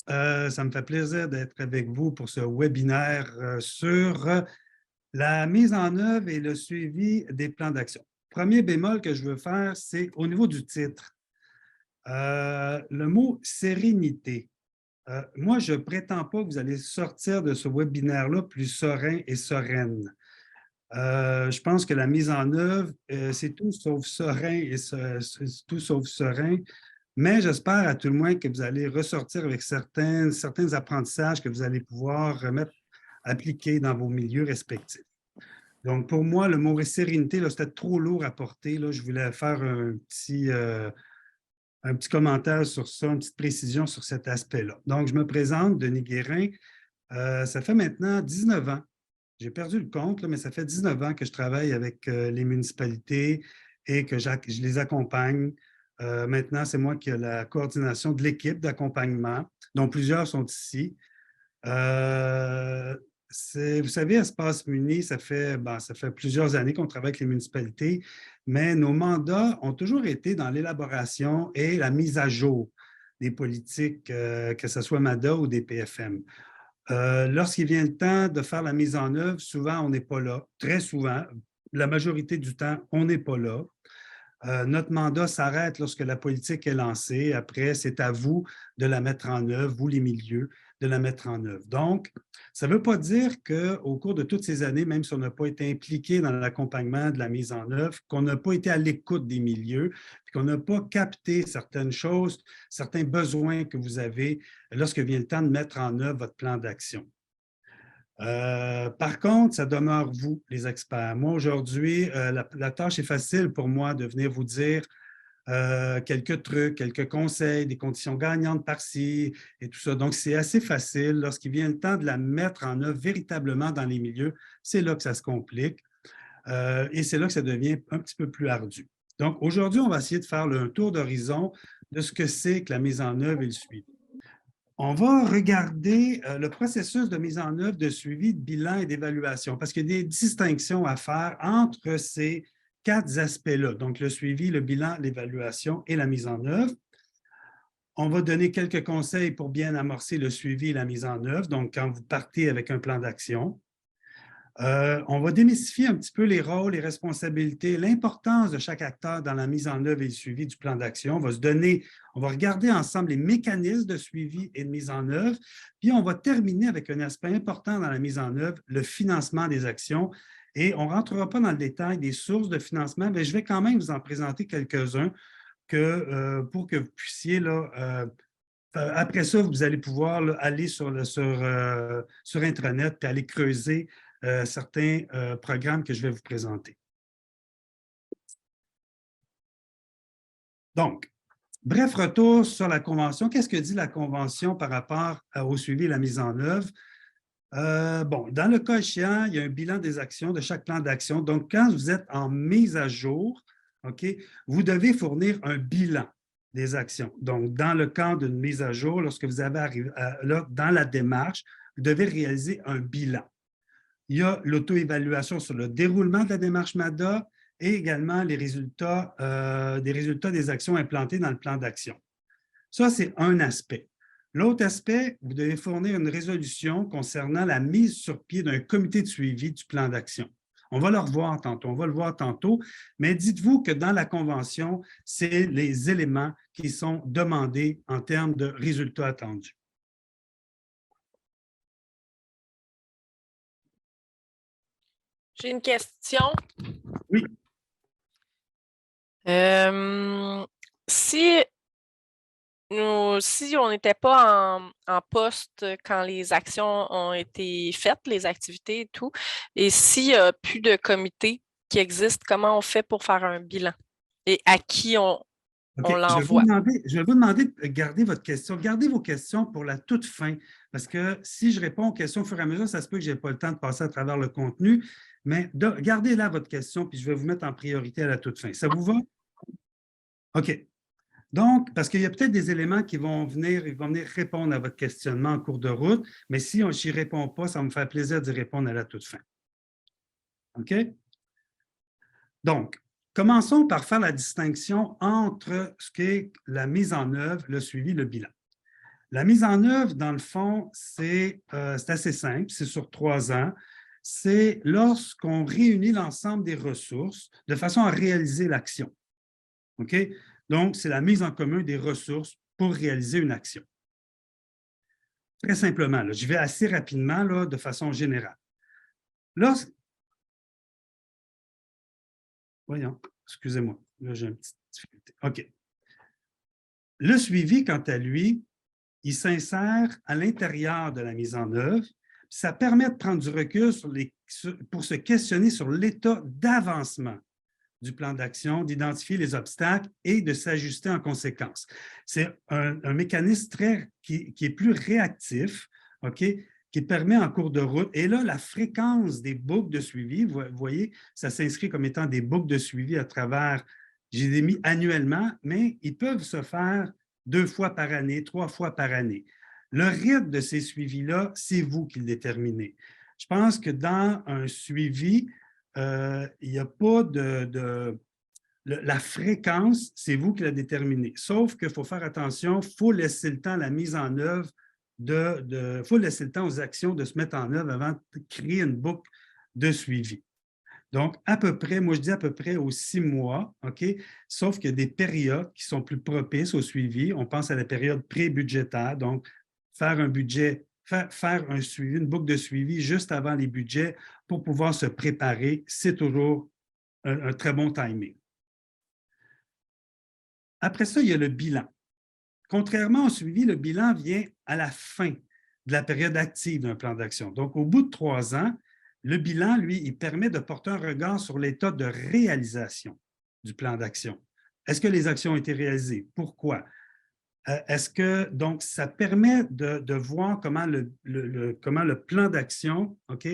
Ça me fait plaisir d'être avec vous pour ce webinaire sur la mise en œuvre et le suivi des plans d'action. Premier bémol que je veux faire, c'est au niveau du titre. Le mot sérénité. Moi, je ne prétends pas que vous allez sortir de ce webinaire-là plus serein et sereine. Je pense que la mise en œuvre, c'est tout sauf serein et tout sauf serein. Mais j'espère à tout le moins que vous allez ressortir avec certains apprentissages que vous allez pouvoir appliquer dans vos milieux respectifs. Donc, pour moi, le mot sérénité, c'était trop lourd à porter. Là. Je voulais faire un petit commentaire sur ça, une petite précision sur cet aspect-là. Donc, je me présente, Denis Guérin. Ça fait maintenant 19 ans. J'ai perdu le compte, là, mais ça fait 19 ans que je travaille avec les municipalités et que je les accompagne. Maintenant, c'est moi qui ai la coordination de l'équipe d'accompagnement, dont plusieurs sont ici. Vous savez, Espace Muni, ça fait plusieurs années qu'on travaille avec les municipalités, mais nos mandats ont toujours été dans l'élaboration et la mise à jour des politiques, que ce soit MADA ou des PFM. Lorsqu'il vient le temps de faire la mise en œuvre, souvent, on n'est pas là. Très souvent, la majorité du temps, on n'est pas là. Notre mandat s'arrête lorsque la politique est lancée. Après, c'est à vous de la mettre en œuvre, vous les milieux, de la mettre en œuvre. Donc, ça ne veut pas dire qu'au cours de toutes ces années, même si on n'a pas été impliqué dans l'accompagnement de la mise en œuvre, qu'on n'a pas été à l'écoute des milieux, qu'on n'a pas capté certaines choses, certains besoins que vous avez lorsque vient le temps de mettre en œuvre votre plan d'action. Par contre, ça demeure vous, les experts. Moi, aujourd'hui, la tâche est facile pour moi de venir vous dire quelques trucs, quelques conseils, des conditions gagnantes par-ci et tout ça. Donc, c'est assez facile. Lorsqu'il vient le temps de la mettre en œuvre véritablement dans les milieux, c'est là que ça se complique et c'est là que ça devient un petit peu plus ardu. Donc, aujourd'hui, on va essayer de faire un tour d'horizon de ce que c'est que la mise en œuvre et le suivi. On va regarder le processus de mise en œuvre, de suivi, de bilan et d'évaluation, parce qu'il y a des distinctions à faire entre ces 4 aspects-là, donc le suivi, le bilan, l'évaluation et la mise en œuvre. On va donner quelques conseils pour bien amorcer le suivi et la mise en œuvre, donc quand vous partez avec un plan d'action. On va démystifier un petit peu les rôles, les responsabilités, l'importance de chaque acteur dans la mise en œuvre et le suivi du plan d'action. On va regarder ensemble les mécanismes de suivi et de mise en œuvre, puis on va terminer avec un aspect important dans la mise en œuvre, le financement des actions. Et on ne rentrera pas dans le détail des sources de financement, mais je vais quand même vous en présenter quelques-uns pour que vous puissiez, là, après ça, vous allez pouvoir là, aller sur Intranet et aller creuser certains programmes que je vais vous présenter. Donc, bref retour sur la Convention. Qu'est-ce que dit la Convention par rapport au suivi et la mise en œuvre? Bon, dans le cas échéant, il y a un bilan des actions, de chaque plan d'action. Donc, quand vous êtes en mise à jour, OK, vous devez fournir un bilan des actions. Donc, dans le cadre d'une mise à jour, lorsque vous avez arrivé là, dans la démarche, vous devez réaliser un bilan. Il y a l'auto-évaluation sur le déroulement de la démarche MADA et également les résultats, des résultats des actions implantées dans le plan d'action. Ça, c'est un aspect. L'autre aspect, vous devez fournir une résolution concernant la mise sur pied d'un comité de suivi du plan d'action. On va le revoir tantôt, mais dites-vous que dans la Convention, c'est les éléments qui sont demandés en termes de résultats attendus. J'ai une question. Oui. Si on n'était pas en poste quand les actions ont été faites, les activités et tout, et s'il n'y a plus de comité qui existe, comment on fait pour faire un bilan? Et à qui on l'envoie? Je vais vous demander de garder votre question. Gardez vos questions pour la toute fin, parce que si je réponds aux questions au fur et à mesure, ça se peut que je n'ai pas le temps de passer à travers le contenu, mais gardez là votre question, puis je vais vous mettre en priorité à la toute fin. Ça vous va? OK. Donc, parce qu'il y a peut-être des éléments qui vont venir répondre à votre questionnement en cours de route, mais si on n'y répond pas, ça va me faire plaisir d'y répondre à la toute fin. OK? Donc, commençons par faire la distinction entre ce qu'est la mise en œuvre, le suivi, le bilan. La mise en œuvre, dans le fond, c'est assez simple, c'est sur 3 ans. C'est lorsqu'on réunit l'ensemble des ressources de façon à réaliser l'action. OK? Donc, c'est la mise en commun des ressources pour réaliser une action. Très simplement, là, je vais assez rapidement là, de façon générale. Voyons, excusez-moi, là j'ai une petite difficulté. OK. Le suivi, quant à lui, il s'insère à l'intérieur de la mise en œuvre. Ça permet de prendre du recul pour se questionner sur l'état d'avancement du plan d'action, d'identifier les obstacles et de s'ajuster en conséquence. C'est un mécanisme qui est plus réactif, OK, qui permet en cours de route. Et là, la fréquence des boucles de suivi, vous voyez, ça s'inscrit comme étant des boucles de suivi à travers, j'ai des mis annuellement, mais ils peuvent se faire 2 fois par année, 3 fois par année. Le rythme de ces suivis-là, c'est vous qui le déterminez. Je pense que dans un suivi, il n'y a pas la fréquence, c'est vous qui la déterminez. Sauf qu'il faut faire attention, il faut laisser le temps à la mise en œuvre, il faut laisser le temps aux actions de se mettre en œuvre avant de créer une boucle de suivi. Donc, à peu près, moi je dis à peu près aux 6 mois, OK? Sauf qu'il y a des périodes qui sont plus propices au suivi. On pense à la période pré-budgétaire, donc faire un budget, faire un suivi, une boucle de suivi juste avant les budgets pour pouvoir se préparer, c'est toujours un très bon timing. Après ça, il y a le bilan. Contrairement au suivi, le bilan vient à la fin de la période active d'un plan d'action. Donc, au bout de 3 ans, le bilan, lui, il permet de porter un regard sur l'état de réalisation du plan d'action. Est-ce que les actions ont été réalisées? Pourquoi? Est-ce que, donc, ça permet de voir comment le plan d'action, OK,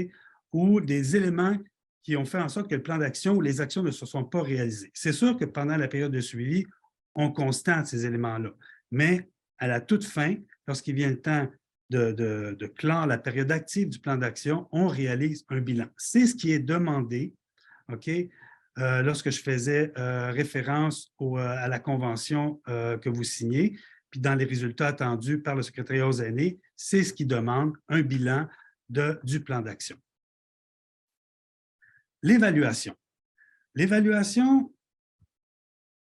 ou des éléments qui ont fait en sorte que le plan d'action ou les actions ne se sont pas réalisées. C'est sûr que pendant la période de suivi, on constate ces éléments-là. Mais à la toute fin, lorsqu'il vient le temps de clore la période active du plan d'action, on réalise un bilan. C'est ce qui est demandé, OK, lorsque je faisais référence à la convention que vous signez, puis dans les résultats attendus par le secrétariat aux aînés, c'est ce qui demande un bilan du plan d'action. L'évaluation. L'évaluation,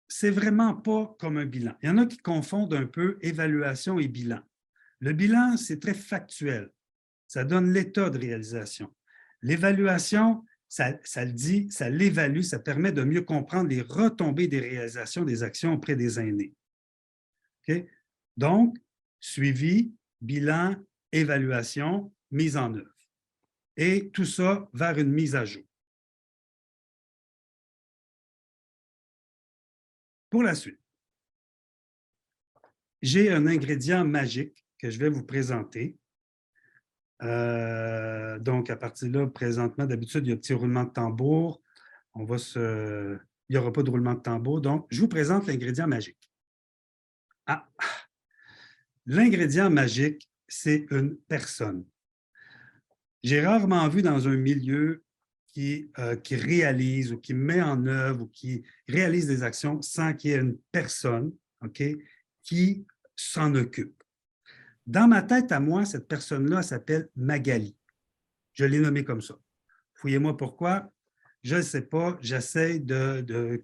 c'est vraiment pas comme un bilan. Il y en a qui confondent un peu évaluation et bilan. Le bilan, c'est très factuel. Ça donne l'état de réalisation. L'évaluation, ça le dit, ça l'évalue, ça permet de mieux comprendre les retombées des réalisations des actions auprès des aînés. Okay? Donc, suivi, bilan, évaluation, mise en œuvre. Et tout ça vers une mise à jour. Pour la suite, j'ai un ingrédient magique que je vais vous présenter. Donc, à partir de là, présentement, d'habitude, il y a un petit roulement de tambour. Il n'y aura pas de roulement de tambour. Donc, je vous présente l'ingrédient magique. Ah! L'ingrédient magique, c'est une personne. J'ai rarement vu dans un milieu qui réalise ou qui met en œuvre ou qui réalise des actions sans qu'il y ait une personne, OK, qui s'en occupe. Dans ma tête à moi, cette personne-là s'appelle Magali. Je l'ai nommée comme ça. Fouillez-moi pourquoi. Je ne sais pas. J'essaie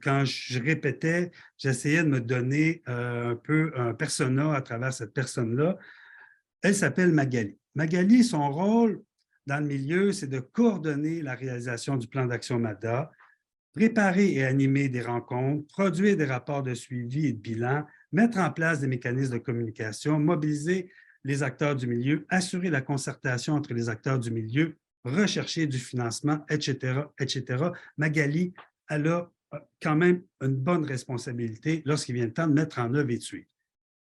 quand je répétais, j'essayais de me donner un peu un persona à travers cette personne-là. Elle s'appelle Magali. Magali, son rôle dans le milieu, c'est de coordonner la réalisation du plan d'action MADA, préparer et animer des rencontres, produire des rapports de suivi et de bilan, mettre en place des mécanismes de communication, mobiliser les acteurs du milieu, assurer la concertation entre les acteurs du milieu, rechercher du financement, etc., etc. Magali, elle a quand même une bonne responsabilité lorsqu'il vient le temps de mettre en œuvre et de suivre.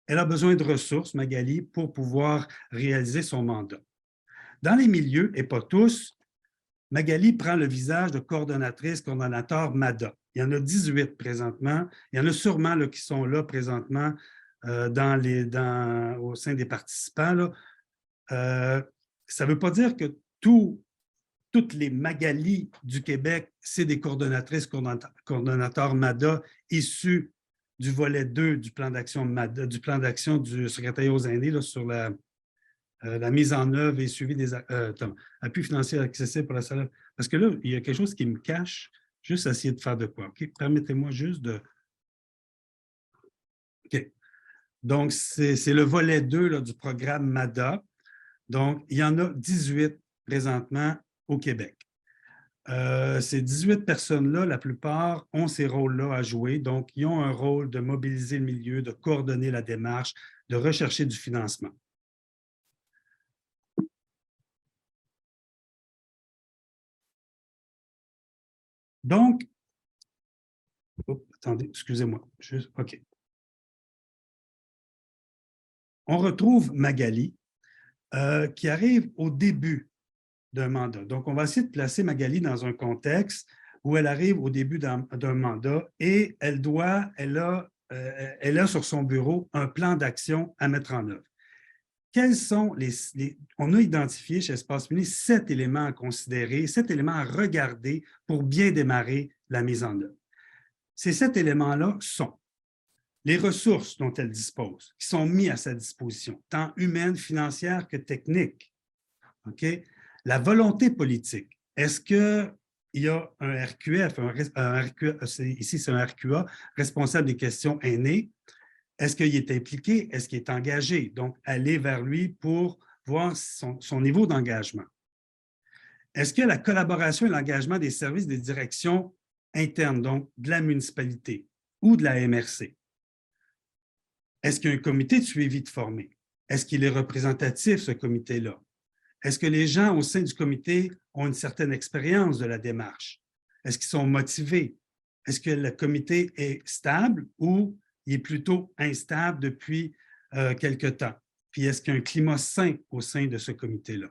Elle a besoin de ressources, Magali, pour pouvoir réaliser son mandat. Dans les milieux, et pas tous, Magali prend le visage de coordonnatrice, coordonnateur MADA. Il y en a 18 présentement. Il y en a sûrement là, qui sont là présentement au sein des participants. Ça ne veut pas dire que toutes les Magali du Québec, c'est des coordonnatrices, coordonnateurs MADA issus du volet 2 du plan d'action du secrétariat aux aînés là, sur la mise en œuvre et suivi des appuis financiers accessibles pour la salle. Parce que là, il y a quelque chose qui me cache, juste essayer de faire de quoi. OK? Permettez-moi juste de... OK. Donc, c'est le volet 2 là, du programme MADA. Donc, il y en a 18 présentement au Québec. Ces 18 personnes-là, la plupart ont ces rôles-là à jouer. Donc, ils ont un rôle de mobiliser le milieu, de coordonner la démarche, de rechercher du financement. Donc, attendez, excusez-moi. OK. On retrouve Magali, qui arrive au début d'un mandat. Donc, on va essayer de placer Magali dans un contexte où elle arrive au début d'un mandat et elle a sur son bureau un plan d'action à mettre en œuvre. Quels sont on a identifié chez Espace Muni 7 éléments à considérer, 7 éléments à regarder pour bien démarrer la mise en œuvre. Ces 7 éléments-là sont les ressources dont elle dispose, qui sont mises à sa disposition, tant humaines, financières que techniques. OK? La volonté politique. Est-ce qu'il y a un RQF, ici c'est un RQA, responsable des questions aînées? Est-ce qu'il est impliqué? Est-ce qu'il est engagé? Donc, aller vers lui pour voir son niveau d'engagement. Est-ce que la collaboration et l'engagement des services des directions internes, donc de la municipalité ou de la MRC? Est-ce qu'il y a un comité de suivi de formé? Est-ce qu'il est représentatif, ce comité-là? Est-ce que les gens au sein du comité ont une certaine expérience de la démarche? Est-ce qu'ils sont motivés? Est-ce que le comité est stable ou il est plutôt instable depuis quelque temps? Puis est-ce qu'il y a un climat sain au sein de ce comité-là?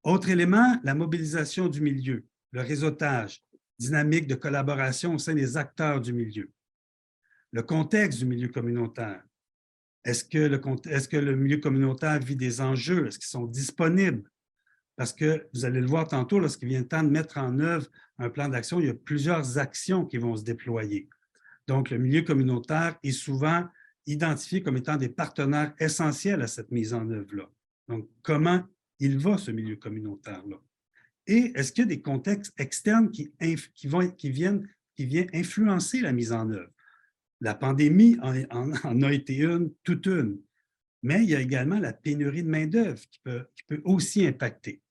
Autre élément, la mobilisation du milieu, le réseautage, dynamique de collaboration au sein des acteurs du milieu. Le contexte du milieu communautaire. Est-ce que le milieu communautaire vit des enjeux? Est-ce qu'ils sont disponibles? Parce que vous allez le voir tantôt, lorsqu'il vient le temps de mettre en œuvre un plan d'action, il y a plusieurs actions qui vont se déployer. Donc, le milieu communautaire est souvent identifié comme étant des partenaires essentiels à cette mise en œuvre-là. Donc, comment il va, ce milieu communautaire-là? Et est-ce qu'il y a des contextes externes qui viennent influencer la mise en œuvre? La pandémie en a été toute une. Mais il y a également la pénurie de main-d'œuvre qui peut aussi impacter.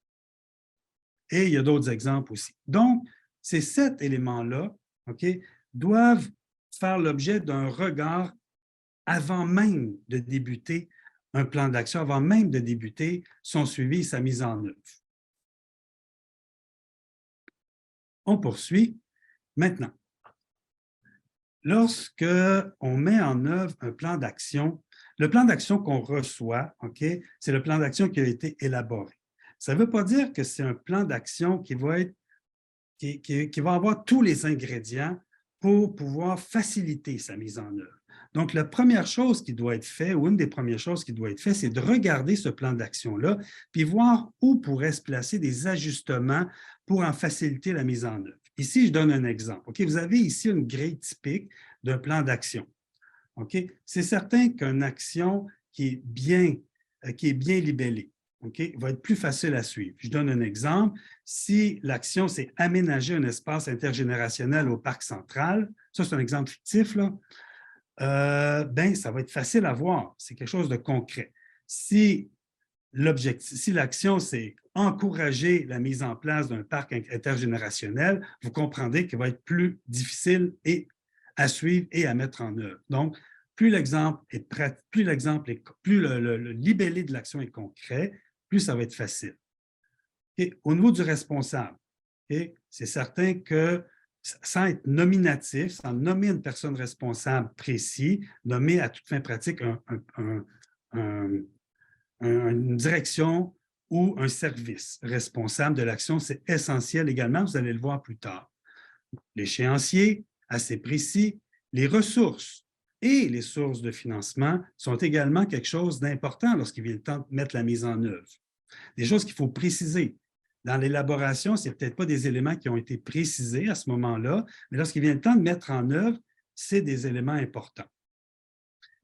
Et il y a d'autres exemples aussi. Donc, ces 7 éléments-là, OK, doivent faire l'objet d'un regard avant même de débuter un plan d'action, avant même de débuter son suivi et sa mise en œuvre. On poursuit maintenant. Lorsqu'on met en œuvre un plan d'action, le plan d'action qu'on reçoit, OK, c'est le plan d'action qui a été élaboré. Ça ne veut pas dire que c'est un plan d'action qui va avoir tous les ingrédients pour pouvoir faciliter sa mise en œuvre. Donc, la première chose qui doit être faite, ou une des premières choses qui doit être faite, c'est de regarder ce plan d'action-là, puis voir où pourraient se placer des ajustements pour en faciliter la mise en œuvre. Ici, je donne un exemple. OK, vous avez ici une grille typique d'un plan d'action. OK? C'est certain qu'une action qui est bien libellée, OK, va être plus facile à suivre. Je donne un exemple. Si l'action, c'est aménager un espace intergénérationnel au parc central, ça, c'est un exemple fictif, là, ça va être facile à voir. C'est quelque chose de concret. Si l'action, c'est encourager la mise en place d'un parc intergénérationnel, vous comprendrez qu'il va être plus difficile à suivre et à mettre en œuvre. Donc, plus le libellé de l'action est concret, plus ça va être facile. Et au niveau du responsable, c'est certain que sans être nominatif, sans nommer une personne responsable précis, nommer à toute fin pratique une direction ou un service responsable de l'action, c'est essentiel également, vous allez le voir plus tard. L'échéancier, assez précis, les ressources et les sources de financement sont également quelque chose d'important lorsqu'il vient le temps de mettre la mise en œuvre. Des choses qu'il faut préciser. Dans l'élaboration, ce n'est peut-être pas des éléments qui ont été précisés à ce moment-là, mais lorsqu'il vient le temps de mettre en œuvre, c'est des éléments importants.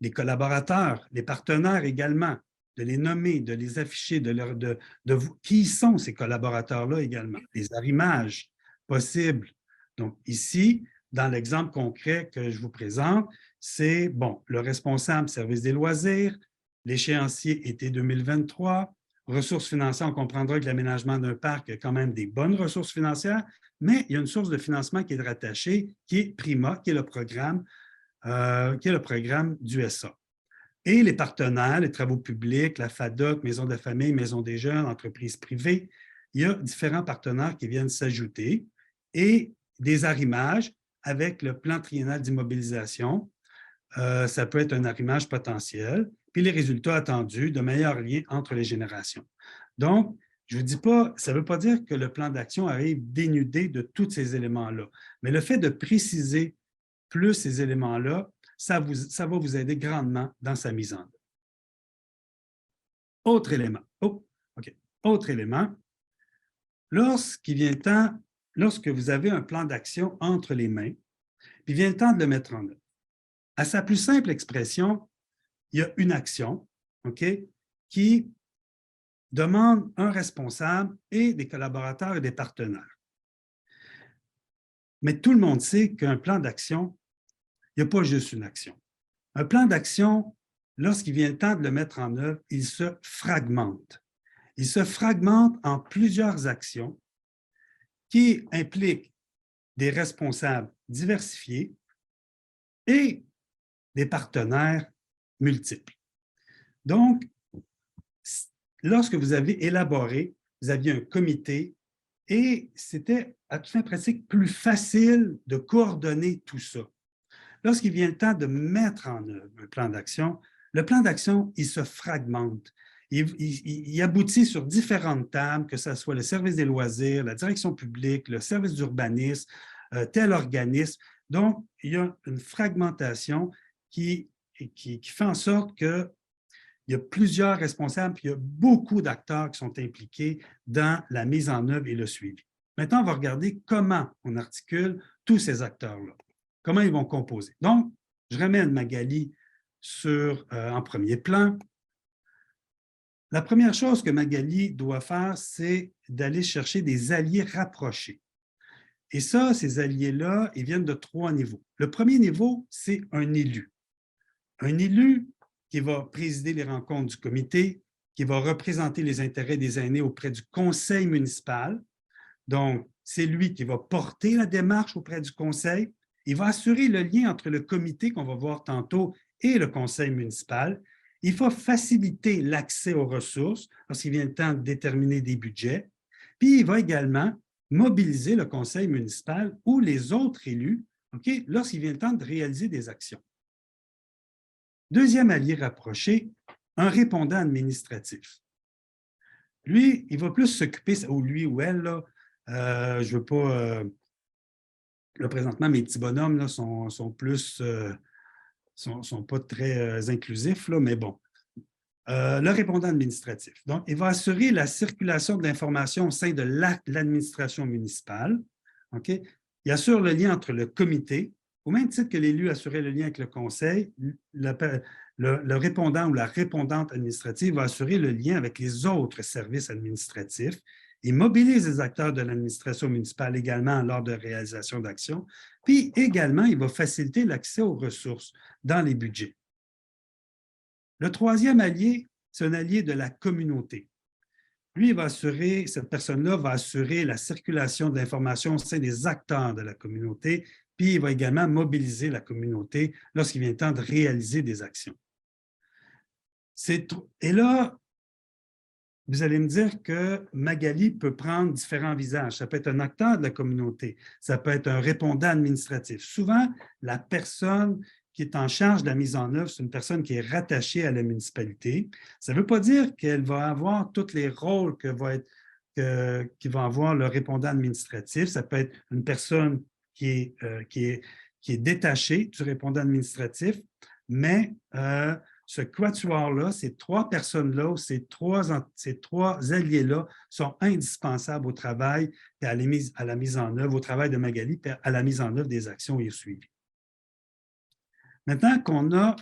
Les collaborateurs, les partenaires également, de les nommer, de les afficher, qui sont ces collaborateurs-là également, les arrimages possibles. Donc ici, dans l'exemple concret que je vous présente, c'est, bon, le responsable service des loisirs, l'échéancier été 2023, ressources financières, on comprendra que l'aménagement d'un parc a quand même des bonnes ressources financières, mais il y a une source de financement qui est rattachée, qui est PRIMA, qui est le programme du SA. Et les partenaires, les travaux publics, la FADOC, Maison de la famille, Maison des jeunes, entreprises privées, il y a différents partenaires qui viennent s'ajouter et des arrimages avec le plan triennal d'immobilisation. Ça peut être un arrimage potentiel, puis les résultats attendus de meilleurs liens entre les générations. Donc, je ne vous dis pas, ça ne veut pas dire que le plan d'action arrive dénudé de tous ces éléments-là, mais le fait de préciser plus ces éléments-là, ça va vous aider grandement dans sa mise en œuvre. Autre élément. Autre élément. Lorsque vous avez un plan d'action entre les mains, puis vient le temps de le mettre en œuvre. À sa plus simple expression, il y a une action, qui demande un responsable et des collaborateurs et des partenaires. Mais tout le monde sait qu'un plan d'action, il n'y a pas juste une action. Un plan d'action, lorsqu'il vient le temps de le mettre en œuvre, il se fragmente. Il se fragmente en plusieurs actions qui impliquent des responsables diversifiés et des partenaires multiples. Donc, lorsque vous avez élaboré, vous aviez un comité et c'était à toute fin pratique plus facile de coordonner tout ça. Lorsqu'il vient le temps de mettre en œuvre un plan d'action, le plan d'action, il se fragmente. Il aboutit sur différentes tables, que ce soit le service des loisirs, la direction publique, le service d'urbanisme, tel organisme. Donc, il y a une fragmentation qui fait en sorte qu'il y a plusieurs responsables, puis il y a beaucoup d'acteurs qui sont impliqués dans la mise en œuvre et le suivi. Maintenant, on va regarder comment on articule tous ces acteurs-là, comment ils vont composer. Donc, je ramène Magali en premier plan. La première chose que Magali doit faire, c'est d'aller chercher des alliés rapprochés. Et ça, ces alliés-là, ils viennent de 3 niveaux. Le premier niveau, c'est un élu. Un élu qui va présider les rencontres du comité, qui va représenter les intérêts des aînés auprès du conseil municipal. Donc, c'est lui qui va porter la démarche auprès du conseil. Il va assurer le lien entre le comité qu'on va voir tantôt et le conseil municipal. Il va faciliter l'accès aux ressources lorsqu'il vient le temps de déterminer des budgets. Puis, il va également mobiliser le conseil municipal ou les autres élus lorsqu'il vient le temps de réaliser des actions. Deuxième allié rapproché, un répondant administratif. Lui, il va plus s'occuper, ou lui ou elle, là, je ne veux pas... là, présentement, mes petits bonhommes là, sont pas très inclusifs, là, mais bon. Le répondant administratif. Donc, il va assurer la circulation de l'information au sein de l'administration municipale. Il assure le lien entre le comité, au même titre que l'élu assurait le lien avec le conseil, le répondant ou la répondante administrative va assurer le lien avec les autres services administratifs. Il mobilise les acteurs de l'administration municipale également lors de réalisation d'actions. Puis également, il va faciliter l'accès aux ressources dans les budgets. Le troisième allié, c'est un allié de la communauté. Lui, cette personne-là va assurer la circulation de l'information au sein des acteurs de la communauté, puis il va également mobiliser la communauté lorsqu'il vient le temps de réaliser des actions. Et là, vous allez me dire que Magali peut prendre différents visages. Ça peut être un acteur de la communauté, ça peut être un répondant administratif. Souvent, la personne qui est en charge de la mise en œuvre, c'est une personne qui est rattachée à la municipalité. Ça ne veut pas dire qu'elle va avoir tous les rôles qui va avoir le répondant administratif. Ça peut être une personne qui est détachée du répondant administratif, mais ce quatuor-là, ces 3 personnes-là, ces trois alliés-là sont indispensables au travail et à la mise en œuvre, au travail de Magali, à la mise en œuvre des actions et au suivi. Maintenant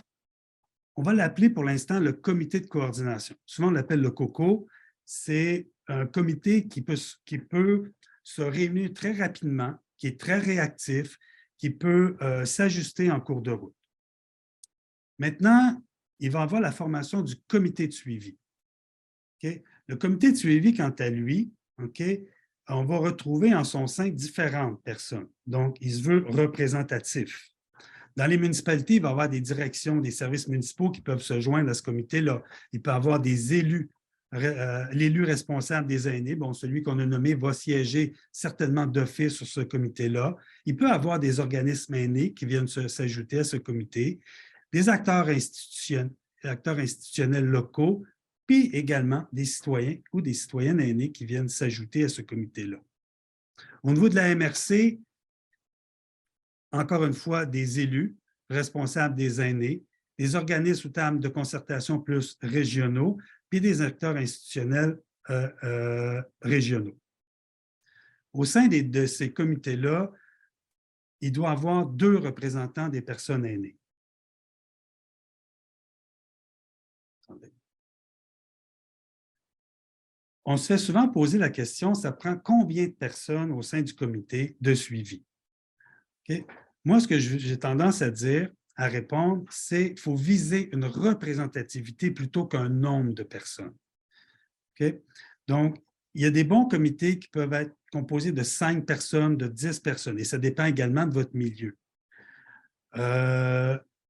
on va l'appeler pour l'instant le comité de coordination. Souvent, on l'appelle le COCO. C'est un comité qui peut se réunir très rapidement, qui est très réactif, qui peut s'ajuster en cours de route. Maintenant, il va y avoir la formation du comité de suivi. Okay? Le comité de suivi, quant à lui, okay, on va retrouver en son sein différentes personnes. Donc, il se veut représentatif. Dans les municipalités, il va y avoir des directions, des services municipaux qui peuvent se joindre à ce comité-là. Il peut y avoir des élus, l'élu responsable des aînés, bon, celui qu'on a nommé va siéger certainement d'office sur ce comité-là. Il peut y avoir des organismes aînés qui viennent s'ajouter à ce comité, des acteurs institutionnels locaux, puis également des citoyens ou des citoyennes aînées qui viennent s'ajouter à ce comité-là. Au niveau de la MRC, encore une fois, des élus responsables des aînés, des organismes ou tables de concertation plus régionaux, puis des acteurs institutionnels régionaux. Au sein de ces comités-là, il doit y avoir 2 représentants des personnes aînées. On se fait souvent poser la question, ça prend combien de personnes au sein du comité de suivi? Okay? Moi, ce que j'ai tendance à dire, à répondre, c'est qu'il faut viser une représentativité plutôt qu'un nombre de personnes. Okay? Donc, il y a des bons comités qui peuvent être composés de 5 personnes, de 10 personnes, et ça dépend également de votre milieu.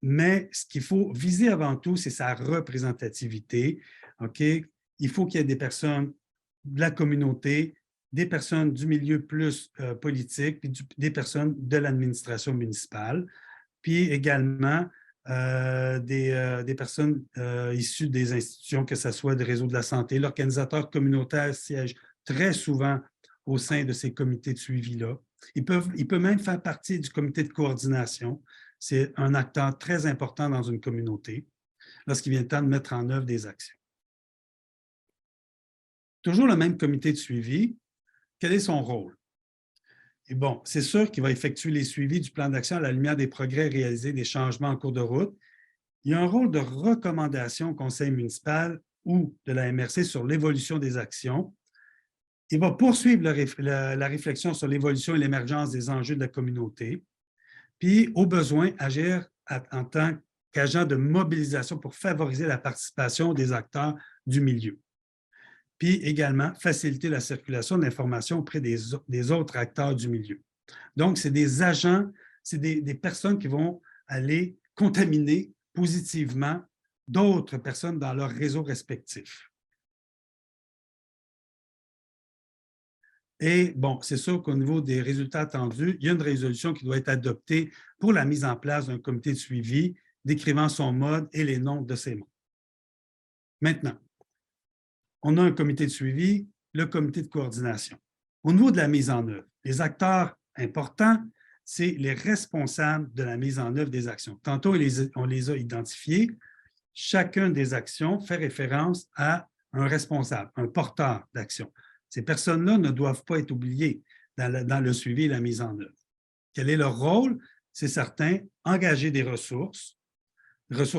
Mais ce qu'il faut viser avant tout, c'est sa représentativité. Okay? Il faut qu'il y ait des personnes de la communauté, des personnes du milieu plus politique, puis des personnes de l'administration municipale, puis également des personnes issues des institutions, que ce soit des réseaux de la santé. L'organisateur communautaire siège très souvent au sein de ces comités de suivi-là. Il peut même faire partie du comité de coordination. C'est un acteur très important dans une communauté lorsqu'il vient le temps de mettre en œuvre des actions. Toujours le même comité de suivi, quel est son rôle? Et bon, c'est sûr qu'il va effectuer les suivis du plan d'action à la lumière des progrès réalisés, des changements en cours de route. Il y a un rôle de recommandation au conseil municipal ou de la MRC sur l'évolution des actions. Il va poursuivre la réflexion sur l'évolution et l'émergence des enjeux de la communauté, puis, au besoin, agir en tant qu'agent de mobilisation pour favoriser la participation des acteurs du milieu. Puis également, faciliter la circulation d'informations auprès des autres acteurs du milieu. Donc, c'est des agents, c'est des personnes qui vont aller contaminer positivement d'autres personnes dans leur réseau respectif. Et bon, c'est sûr qu'au niveau des résultats attendus, il y a une résolution qui doit être adoptée pour la mise en place d'un comité de suivi décrivant son mode et les noms de ses membres. Maintenant, on a un comité de suivi, le comité de coordination. Au niveau de la mise en œuvre, les acteurs importants, c'est les responsables de la mise en œuvre des actions. Tantôt, on les a identifiés. Chacune des actions fait référence à un responsable, un porteur d'action. Ces personnes-là ne doivent pas être oubliées dans le suivi et la mise en œuvre. Quel est leur rôle? C'est certain, engager des ressources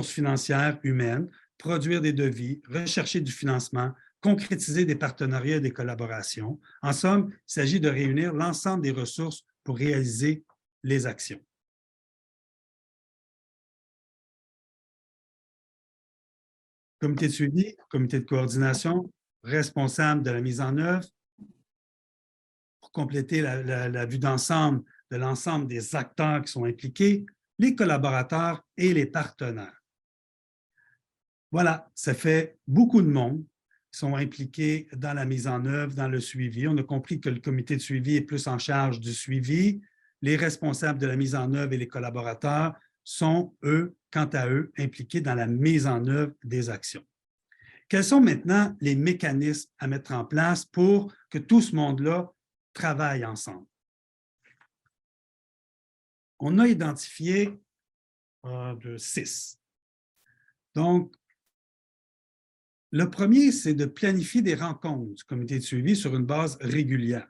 financières, humaines, produire des devis, rechercher du financement, concrétiser des partenariats et des collaborations. En somme, il s'agit de réunir l'ensemble des ressources pour réaliser les actions. Comité de suivi, comité de coordination, responsable de la mise en œuvre. Pour compléter la vue d'ensemble de l'ensemble des acteurs qui sont impliqués, les collaborateurs et les partenaires. Voilà, ça fait beaucoup de monde qui sont impliqués dans la mise en œuvre, dans le suivi. On a compris que le comité de suivi est plus en charge du suivi. Les responsables de la mise en œuvre et les collaborateurs sont, eux, quant à eux, impliqués dans la mise en œuvre des actions. Quels sont maintenant les mécanismes à mettre en place pour que tout ce monde-là travaille ensemble? On a identifié 6. Donc, le premier, c'est de planifier des rencontres du comité de suivi sur une base régulière.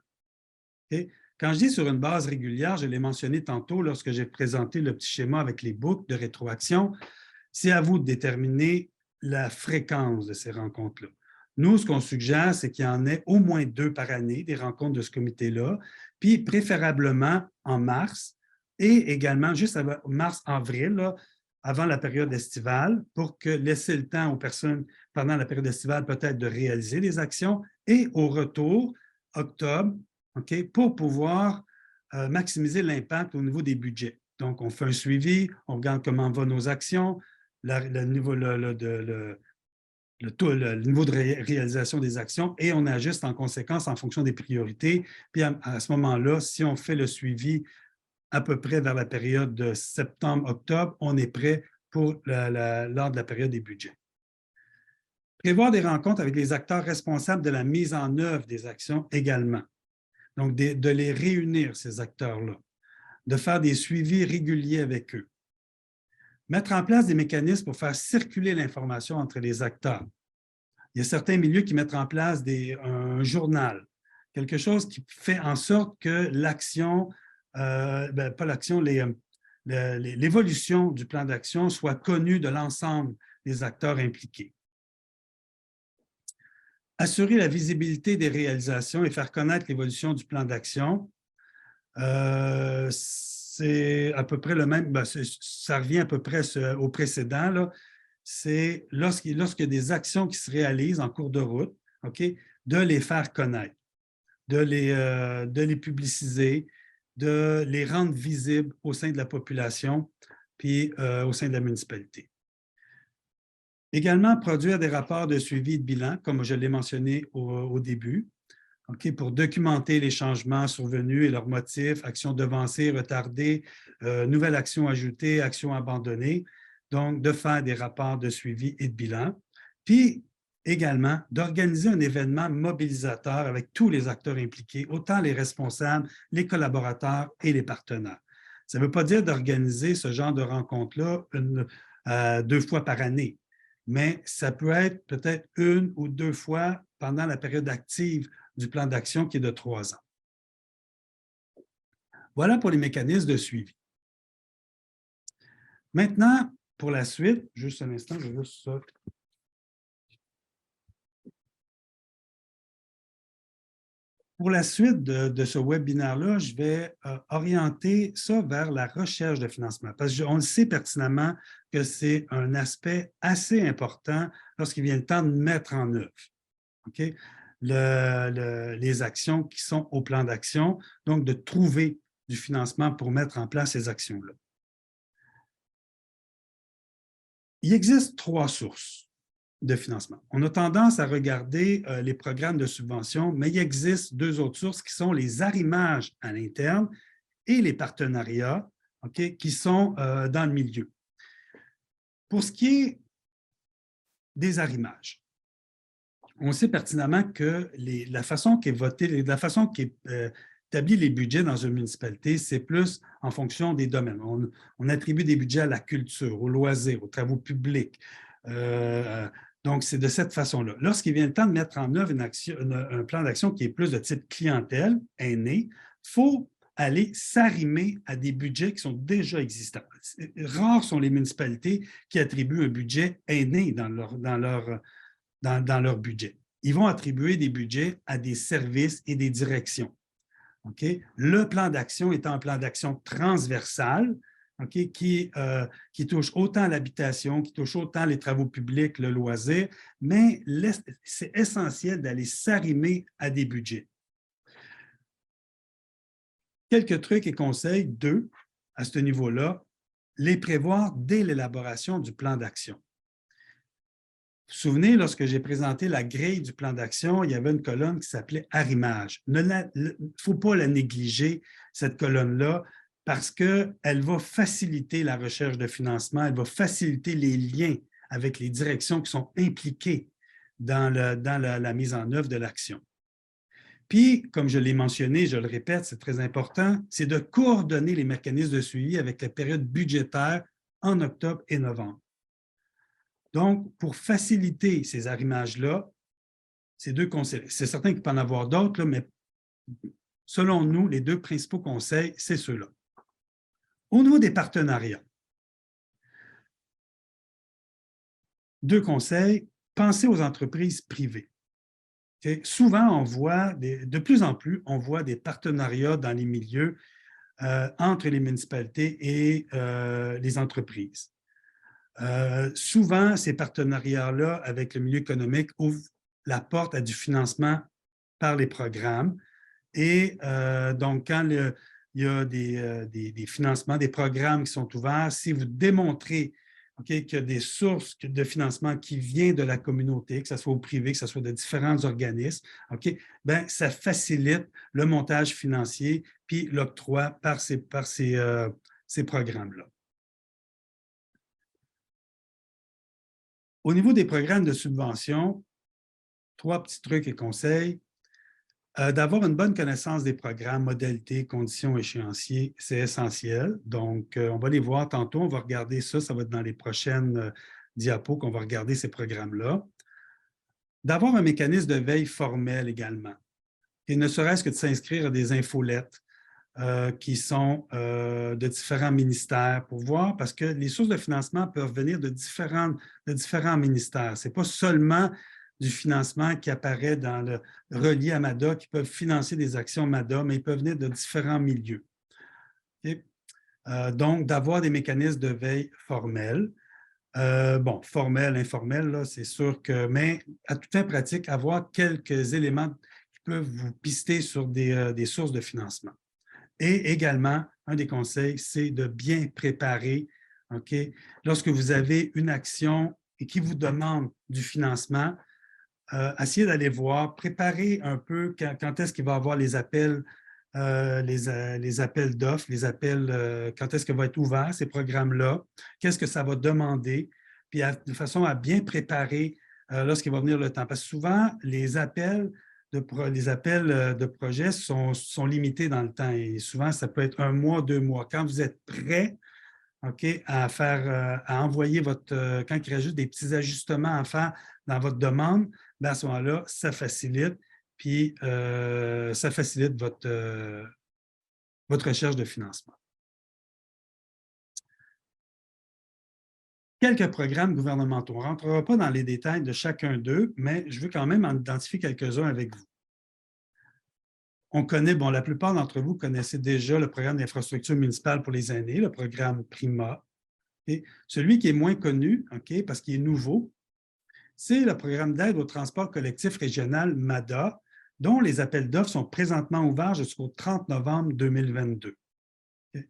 Okay? Quand je dis sur une base régulière, je l'ai mentionné tantôt lorsque j'ai présenté le petit schéma avec les boucles de rétroaction, c'est à vous de déterminer la fréquence de ces rencontres-là. Nous, ce qu'on suggère, c'est qu'il y en ait au moins 2 par année, des rencontres de ce comité-là, puis préférablement en mars et également juste avant mars-avril, avant la période estivale, pour que laisser le temps aux personnes pendant la période estivale peut-être de réaliser les actions et au retour, octobre, okay, pour pouvoir maximiser l'impact au niveau des budgets. Donc, on fait un suivi, on regarde comment vont nos actions, le niveau de réalisation des actions et on ajuste en conséquence en fonction des priorités. Puis à ce moment-là, si on fait le suivi à peu près vers la période de septembre-octobre, on est prêt pour lors de la période des budgets. Prévoir des rencontres avec les acteurs responsables de la mise en œuvre des actions également. Donc, de les réunir, ces acteurs-là, de faire des suivis réguliers avec eux. Mettre en place des mécanismes pour faire circuler l'information entre les acteurs. Il y a certains milieux qui mettent en place un journal, quelque chose qui fait en sorte que l'action, pas l'action, l'évolution du plan d'action soit connue de l'ensemble des acteurs impliqués. Assurer la visibilité des réalisations et faire connaître l'évolution du plan d'action. C'est à peu près le même, ça revient à peu près au précédent, c'est lorsqu'il y a des actions qui se réalisent en cours de route, okay, de les faire connaître, de les publiciser, de les rendre visibles au sein de la population, puis au sein de la municipalité. Également, produire des rapports de suivi et de bilan, comme je l'ai mentionné au début, okay, pour documenter les changements survenus et leurs motifs, actions devancées, retardées, nouvelles actions ajoutées, actions abandonnées. Donc, de faire des rapports de suivi et de bilan. Puis, également, d'organiser un événement mobilisateur avec tous les acteurs impliqués, autant les responsables, les collaborateurs et les partenaires. Ça ne veut pas dire d'organiser ce genre de rencontre-là 2 fois par année, mais ça peut être peut-être 1 ou 2 fois pendant la période active du plan d'action qui est de 3 ans. Voilà pour les mécanismes de suivi. Maintenant, pour la suite, juste un instant, je vais juste ça. Pour la suite de ce webinaire-là, je vais orienter ça vers la recherche de financement, parce qu'on le sait pertinemment que c'est un aspect assez important lorsqu'il vient le temps de mettre en œuvre. Okay? Les actions qui sont au plan d'action, donc de trouver du financement pour mettre en place ces actions-là. Il existe 3 sources de financement. On a tendance à regarder les programmes de subvention, mais il existe 2 autres sources qui sont les arrimages à l'interne et les partenariats, okay, qui sont dans le milieu. Pour ce qui est des arrimages, on sait pertinemment que la façon qu'est votée, la façon qu'est établi les budgets dans une municipalité, c'est plus en fonction des domaines. On attribue des budgets à la culture, aux loisirs, aux travaux publics. Donc, c'est de cette façon-là. Lorsqu'il vient le temps de mettre en œuvre un plan d'action qui est plus de type clientèle, aînée, il faut aller s'arrimer à des budgets qui sont déjà existants. Rares sont les municipalités qui attribuent un budget aîné dans leur budget. Ils vont attribuer des budgets à des services et des directions. Okay? Le plan d'action est un plan d'action transversal, okay, qui touche autant l'habitation, qui touche autant les travaux publics, le loisir, mais c'est essentiel d'aller s'arrimer à des budgets. Quelques trucs et conseils, 2, à ce niveau-là, les prévoir dès l'élaboration du plan d'action. Vous vous souvenez, lorsque j'ai présenté la grille du plan d'action, il y avait une colonne qui s'appelait arrimage. Il ne faut pas la négliger, cette colonne-là, parce qu'elle va faciliter la recherche de financement, elle va faciliter les liens avec les directions qui sont impliquées dans la mise en œuvre de l'action. Puis, comme je l'ai mentionné, je le répète, c'est très important, c'est de coordonner les mécanismes de suivi avec la période budgétaire en octobre et novembre. Donc, pour faciliter ces arrimages-là, ces 2 conseils, c'est certain qu'il peut en avoir d'autres, mais selon nous, les deux principaux conseils, c'est ceux-là. Au niveau des partenariats, deux conseils, pensez aux entreprises privées. Okay? Souvent, on voit, de plus en plus, on voit des partenariats dans les milieux entre les municipalités et les entreprises. Souvent, ces partenariats-là avec le milieu économique ouvrent la porte à du financement par les programmes. Et donc, quand il y a des financements, des programmes qui sont ouverts, si vous démontrez qu'il y a des sources de financement qui viennent de la communauté, que ce soit au privé, que ce soit de différents organismes, ben, ça facilite le montage financier puis l'octroi par ces programmes-là. Au niveau des programmes de subvention, trois petits trucs et conseils. D'avoir une bonne connaissance des programmes, modalités, conditions, échéanciers, c'est essentiel. Donc, on va les voir tantôt. On va regarder ça. Ça va être dans les prochaines diapos qu'on va regarder ces programmes-là. D'avoir un mécanisme de veille formel également. Et ne serait-ce que de s'inscrire à des infolettes qui sont de différents ministères pour voir, parce que les sources de financement peuvent venir de différents ministères. Ce n'est pas seulement du financement qui apparaît dans le relié à MADA, qui peuvent financer des actions MADA, mais ils peuvent venir de différents milieux. Okay? Donc, d'avoir des mécanismes de veille formels. Bon, formel, informel, c'est sûr que, mais à toute fin pratique, avoir quelques éléments qui peuvent vous pister sur des sources de financement. Et également, un des conseils, c'est de bien préparer, lorsque vous avez une action et qui vous demande du financement, essayez d'aller voir, préparer un peu quand est-ce qu'il va y avoir les appels, les appels d'offres, les appels, quand est-ce que va être ouvert ces programmes-là, qu'est-ce que ça va demander, puis de façon à bien préparer lorsqu'il va venir le temps. Parce que souvent, les appels de projets sont limités dans le temps et souvent, ça peut être 1 mois, 2 mois. Quand vous êtes prêt à envoyer votre, quand il reste juste des petits ajustements à faire dans votre demande, bien à ce moment-là, ça facilite, puis ça facilite votre recherche de financement. Quelques programmes gouvernementaux. On ne rentrera pas dans les détails de chacun d'eux, mais je veux quand même en identifier quelques-uns avec vous. On connaît, bon, la plupart d'entre vous connaissez déjà le programme d'infrastructure municipale pour les aînés, le programme PRIMA. Okay? Celui qui est moins connu, parce qu'il est nouveau, c'est le programme d'aide au transport collectif régional MADA, dont les appels d'offres sont présentement ouverts jusqu'au 30 novembre 2022. Okay?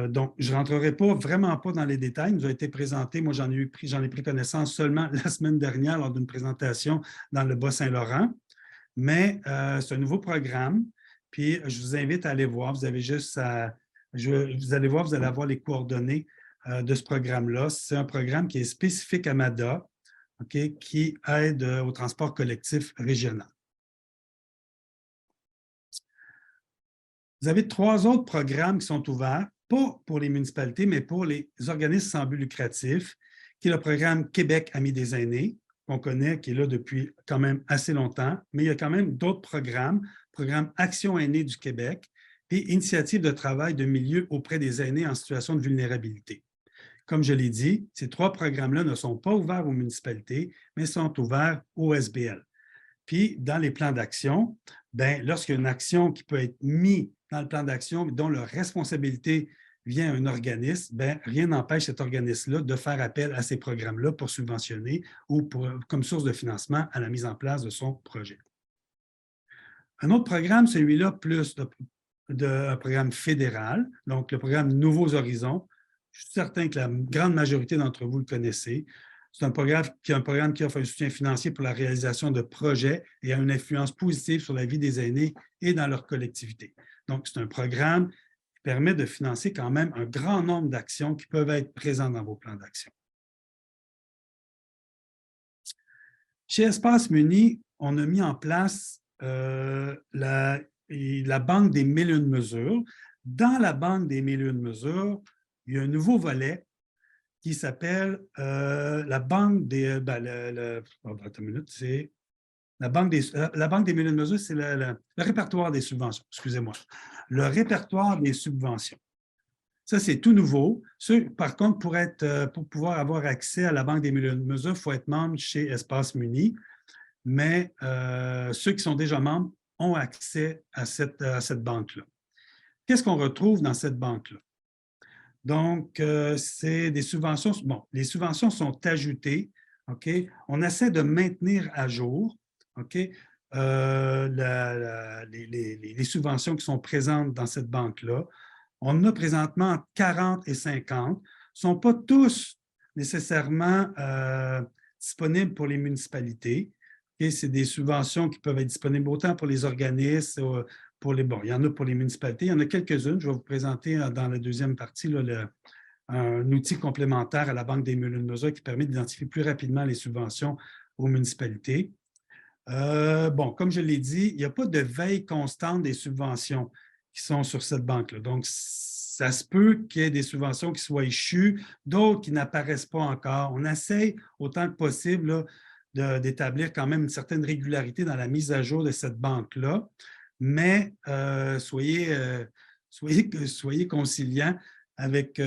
Donc, je ne rentrerai vraiment pas dans les détails. Il nous a été présenté, moi j'en ai pris connaissance seulement la semaine dernière lors d'une présentation dans le Bas-Saint-Laurent. Mais c'est un nouveau programme, puis je vous invite à aller voir. Vous avez juste à... vous allez voir, vous allez avoir les coordonnées de ce programme-là. C'est un programme qui est spécifique à MADA, qui aide au transport collectif régional. Vous avez 3 autres programmes qui sont ouverts, pas pour les municipalités, mais pour les organismes sans but lucratif, qui est le programme Québec Amis des aînés, qu'on connaît, qui est là depuis quand même assez longtemps, mais il y a quand même d'autres programme Action aînée du Québec et Initiative de travail de milieu auprès des aînés en situation de vulnérabilité. Comme je l'ai dit, ces 3 programmes-là ne sont pas ouverts aux municipalités, mais sont ouverts aux SBL. Puis, dans les plans d'action, lorsqu'il y a une action qui peut être mise dans le plan d'action, dont la responsabilité vient à un organisme, rien n'empêche cet organisme-là de faire appel à ces programmes-là pour subventionner ou comme source de financement à la mise en place de son projet. Un autre programme, celui-là, plus un programme fédéral, donc le programme Nouveaux Horizons. Je suis certain que la grande majorité d'entre vous le connaissez. C'est un programme qui offre un soutien financier pour la réalisation de projets et a une influence positive sur la vie des aînés et dans leur collectivité. Donc, c'est un programme qui permet de financer quand même un grand nombre d'actions qui peuvent être présentes dans vos plans d'action. Chez Espace Muni, on a mis en place la banque des 1001 mesures. Dans la banque des 1001 mesures, il y a un nouveau volet qui s'appelle la banque des... attends une minute, c'est... La Banque des milieux de mesure, c'est le répertoire des subventions, excusez-moi. Le répertoire des subventions. Ça, c'est tout nouveau. Par contre, pour pouvoir avoir accès à la Banque des milieux de mesure, il faut être membre chez Espace Muni, mais ceux qui sont déjà membres ont accès à cette banque-là. Qu'est-ce qu'on retrouve dans cette banque-là? Donc, c'est des subventions. Bon, les subventions sont ajoutées. OK? On essaie de maintenir à jour, OK? Les subventions qui sont présentes dans cette banque-là. On en a présentement entre 40 et 50. Ne sont pas tous nécessairement disponibles pour les municipalités. Okay? C'est des subventions qui peuvent être disponibles autant pour les organismes, il y en a pour les municipalités, il y en a quelques-unes. Je vais vous présenter dans la deuxième partie là, un outil complémentaire à la Banque des milieux de mesure qui permet d'identifier plus rapidement les subventions aux municipalités. Comme je l'ai dit, il n'y a pas de veille constante des subventions qui sont sur cette banque-là. Donc, ça se peut qu'il y ait des subventions qui soient échues, d'autres qui n'apparaissent pas encore. On essaye autant que possible d'établir quand même une certaine régularité dans la mise à jour de cette banque-là, mais soyez conciliants avec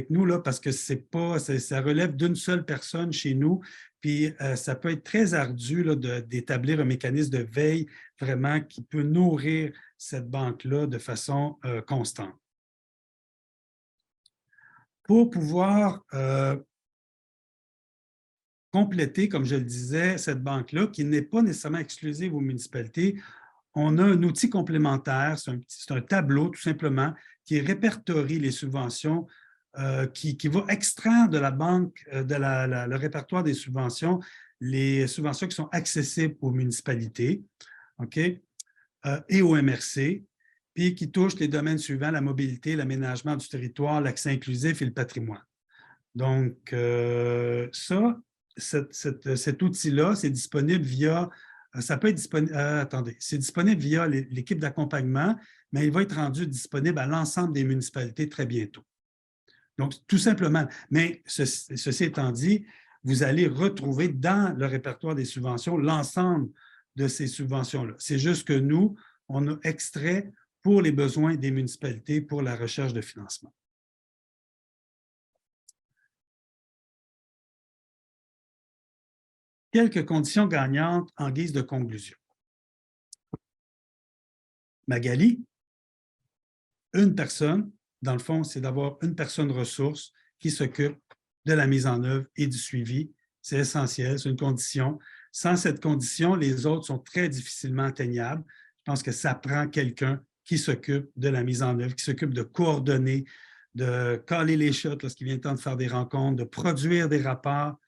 nous là, parce que ça relève d'une seule personne chez nous, puis ça peut être très ardu d'établir un mécanisme de veille vraiment qui peut nourrir cette banque-là de façon constante. Pour pouvoir compléter, comme je le disais, cette banque-là, qui n'est pas nécessairement exclusive aux municipalités, on a un outil complémentaire, c'est un tableau tout simplement qui répertorie les subventions, qui va extraire de la banque, le répertoire des subventions, les subventions qui sont accessibles aux municipalités, OK, et au MRC, puis qui touchent les domaines suivants, la mobilité, l'aménagement du territoire, l'accès inclusif et le patrimoine. Donc, cet outil-là, c'est disponible via ça peut être disponible, c'est disponible via l'équipe d'accompagnement, mais il va être rendu disponible à l'ensemble des municipalités très bientôt. Donc, tout simplement, mais ceci étant dit, vous allez retrouver dans le répertoire des subventions l'ensemble de ces subventions-là. C'est juste que nous, on a extrait pour les besoins des municipalités pour la recherche de financement. Quelques conditions gagnantes en guise de conclusion. Magali, une personne, dans le fond, c'est d'avoir une personne ressource qui s'occupe de la mise en œuvre et du suivi. C'est essentiel, c'est une condition. Sans cette condition, les autres sont très difficilement atteignables. Je pense que ça prend quelqu'un qui s'occupe de la mise en œuvre, qui s'occupe de coordonner, de caler les shots lorsqu'il vient le temps de faire des rencontres, de produire des rapports.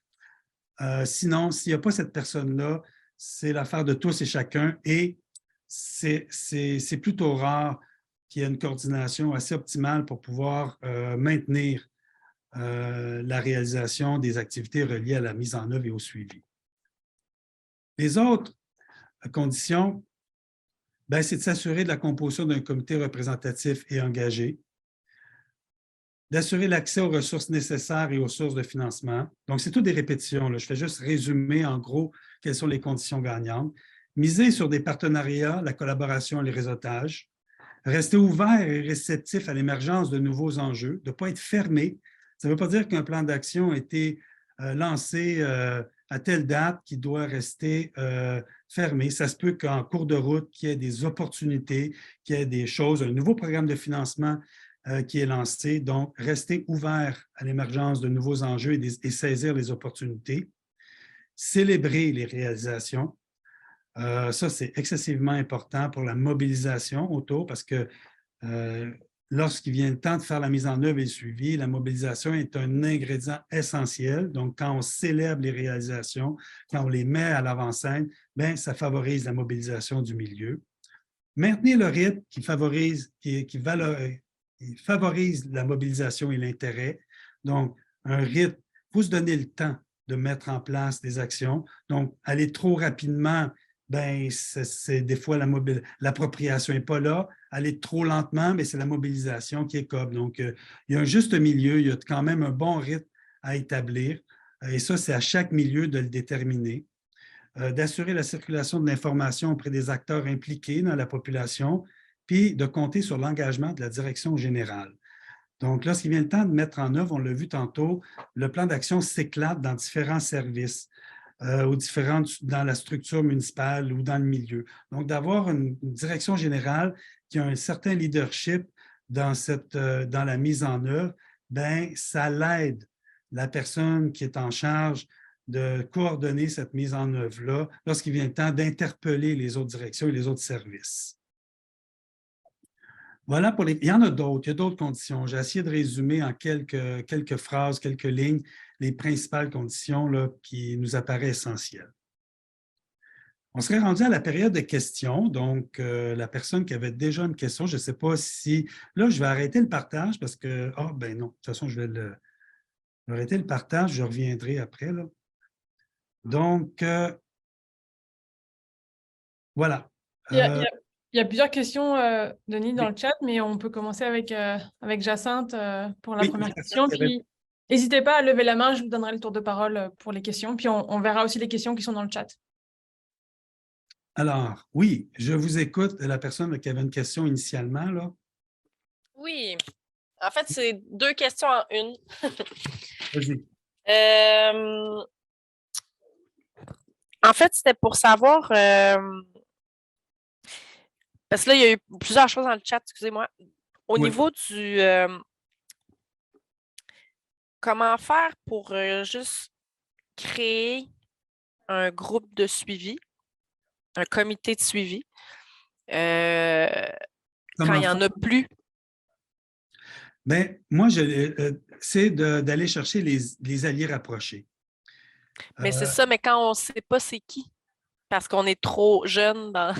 Sinon, s'il n'y a pas cette personne-là, c'est l'affaire de tous et chacun et c'est plutôt rare qu'il y ait une coordination assez optimale pour pouvoir maintenir la réalisation des activités reliées à la mise en œuvre et au suivi. Les autres conditions, c'est de s'assurer de la composition d'un comité représentatif et engagé, d'assurer l'accès aux ressources nécessaires et aux sources de financement. Donc, c'est toutes des répétitions, là. Je fais juste résumer en gros quelles sont les conditions gagnantes. Miser sur des partenariats, la collaboration et le réseautage. Rester ouvert et réceptif à l'émergence de nouveaux enjeux, de ne pas être fermé. Ça ne veut pas dire qu'un plan d'action a été lancé à telle date qu'il doit rester fermé. Ça se peut qu'en cours de route, qu'il y ait des opportunités, qu'il y ait des choses, un nouveau programme de financement qui est lancé. Donc, rester ouvert à l'émergence de nouveaux enjeux et saisir les opportunités. Célébrer les réalisations. Ça, c'est excessivement important pour la mobilisation autour parce que lorsqu'il vient le temps de faire la mise en œuvre et le suivi, la mobilisation est un ingrédient essentiel. Donc, quand on célèbre les réalisations, quand on les met à l'avant-scène, ça favorise la mobilisation du milieu. Maintenir le rythme qui favorise la mobilisation et l'intérêt. Donc, un rythme, il faut se donner le temps de mettre en place des actions. Donc, aller trop rapidement, c'est des fois l'appropriation n'est pas là. Aller trop lentement, c'est la mobilisation qui est comme. Donc, il y a un juste milieu, il y a quand même un bon rythme à établir. Et ça, c'est à chaque milieu de le déterminer. d'assurer la circulation de l'information auprès des acteurs impliqués dans la population, puis de compter sur l'engagement de la direction générale. Donc, lorsqu'il vient le temps de mettre en œuvre, on l'a vu tantôt, le plan d'action s'éclate dans différents services ou dans la structure municipale ou dans le milieu. Donc, d'avoir une direction générale qui a un certain leadership dans la mise en œuvre, bien, ça l'aide la personne qui est en charge de coordonner cette mise en œuvre-là lorsqu'il vient le temps d'interpeller les autres directions et les autres services. Voilà pour les. Il y en a d'autres, il y a d'autres conditions. J'ai essayé de résumer en quelques phrases, quelques lignes, les principales conditions là, qui nous apparaissent essentielles. On serait rendu à la période de questions. Donc, la personne qui avait déjà une question, je ne sais pas si. Là, je vais arrêter le partage parce que. Ah, ben non, de toute façon, je vais arrêter le partage, je reviendrai après. Là. Donc, voilà. Il y a plusieurs questions, Denis, dans le chat, mais on peut commencer avec Jacinthe pour la première question. Puis, n'hésitez pas à lever la main, je vous donnerai le tour de parole pour les questions. Puis, on verra aussi les questions qui sont dans le chat. Alors, oui, je vous écoute. La personne qui avait une question initialement, là. Oui. En fait, c'est 2 questions en une. Vas-y. En fait, c'était pour savoir, parce que là, il y a eu plusieurs choses dans le chat, excusez-moi. Au niveau du comment faire pour juste créer un groupe de suivi, un comité de suivi, quand il n'y en a plus? Bien, moi, c'est d'aller chercher les alliés rapprochés. Mais c'est ça, mais quand on ne sait pas c'est qui, parce qu'on est trop jeune dans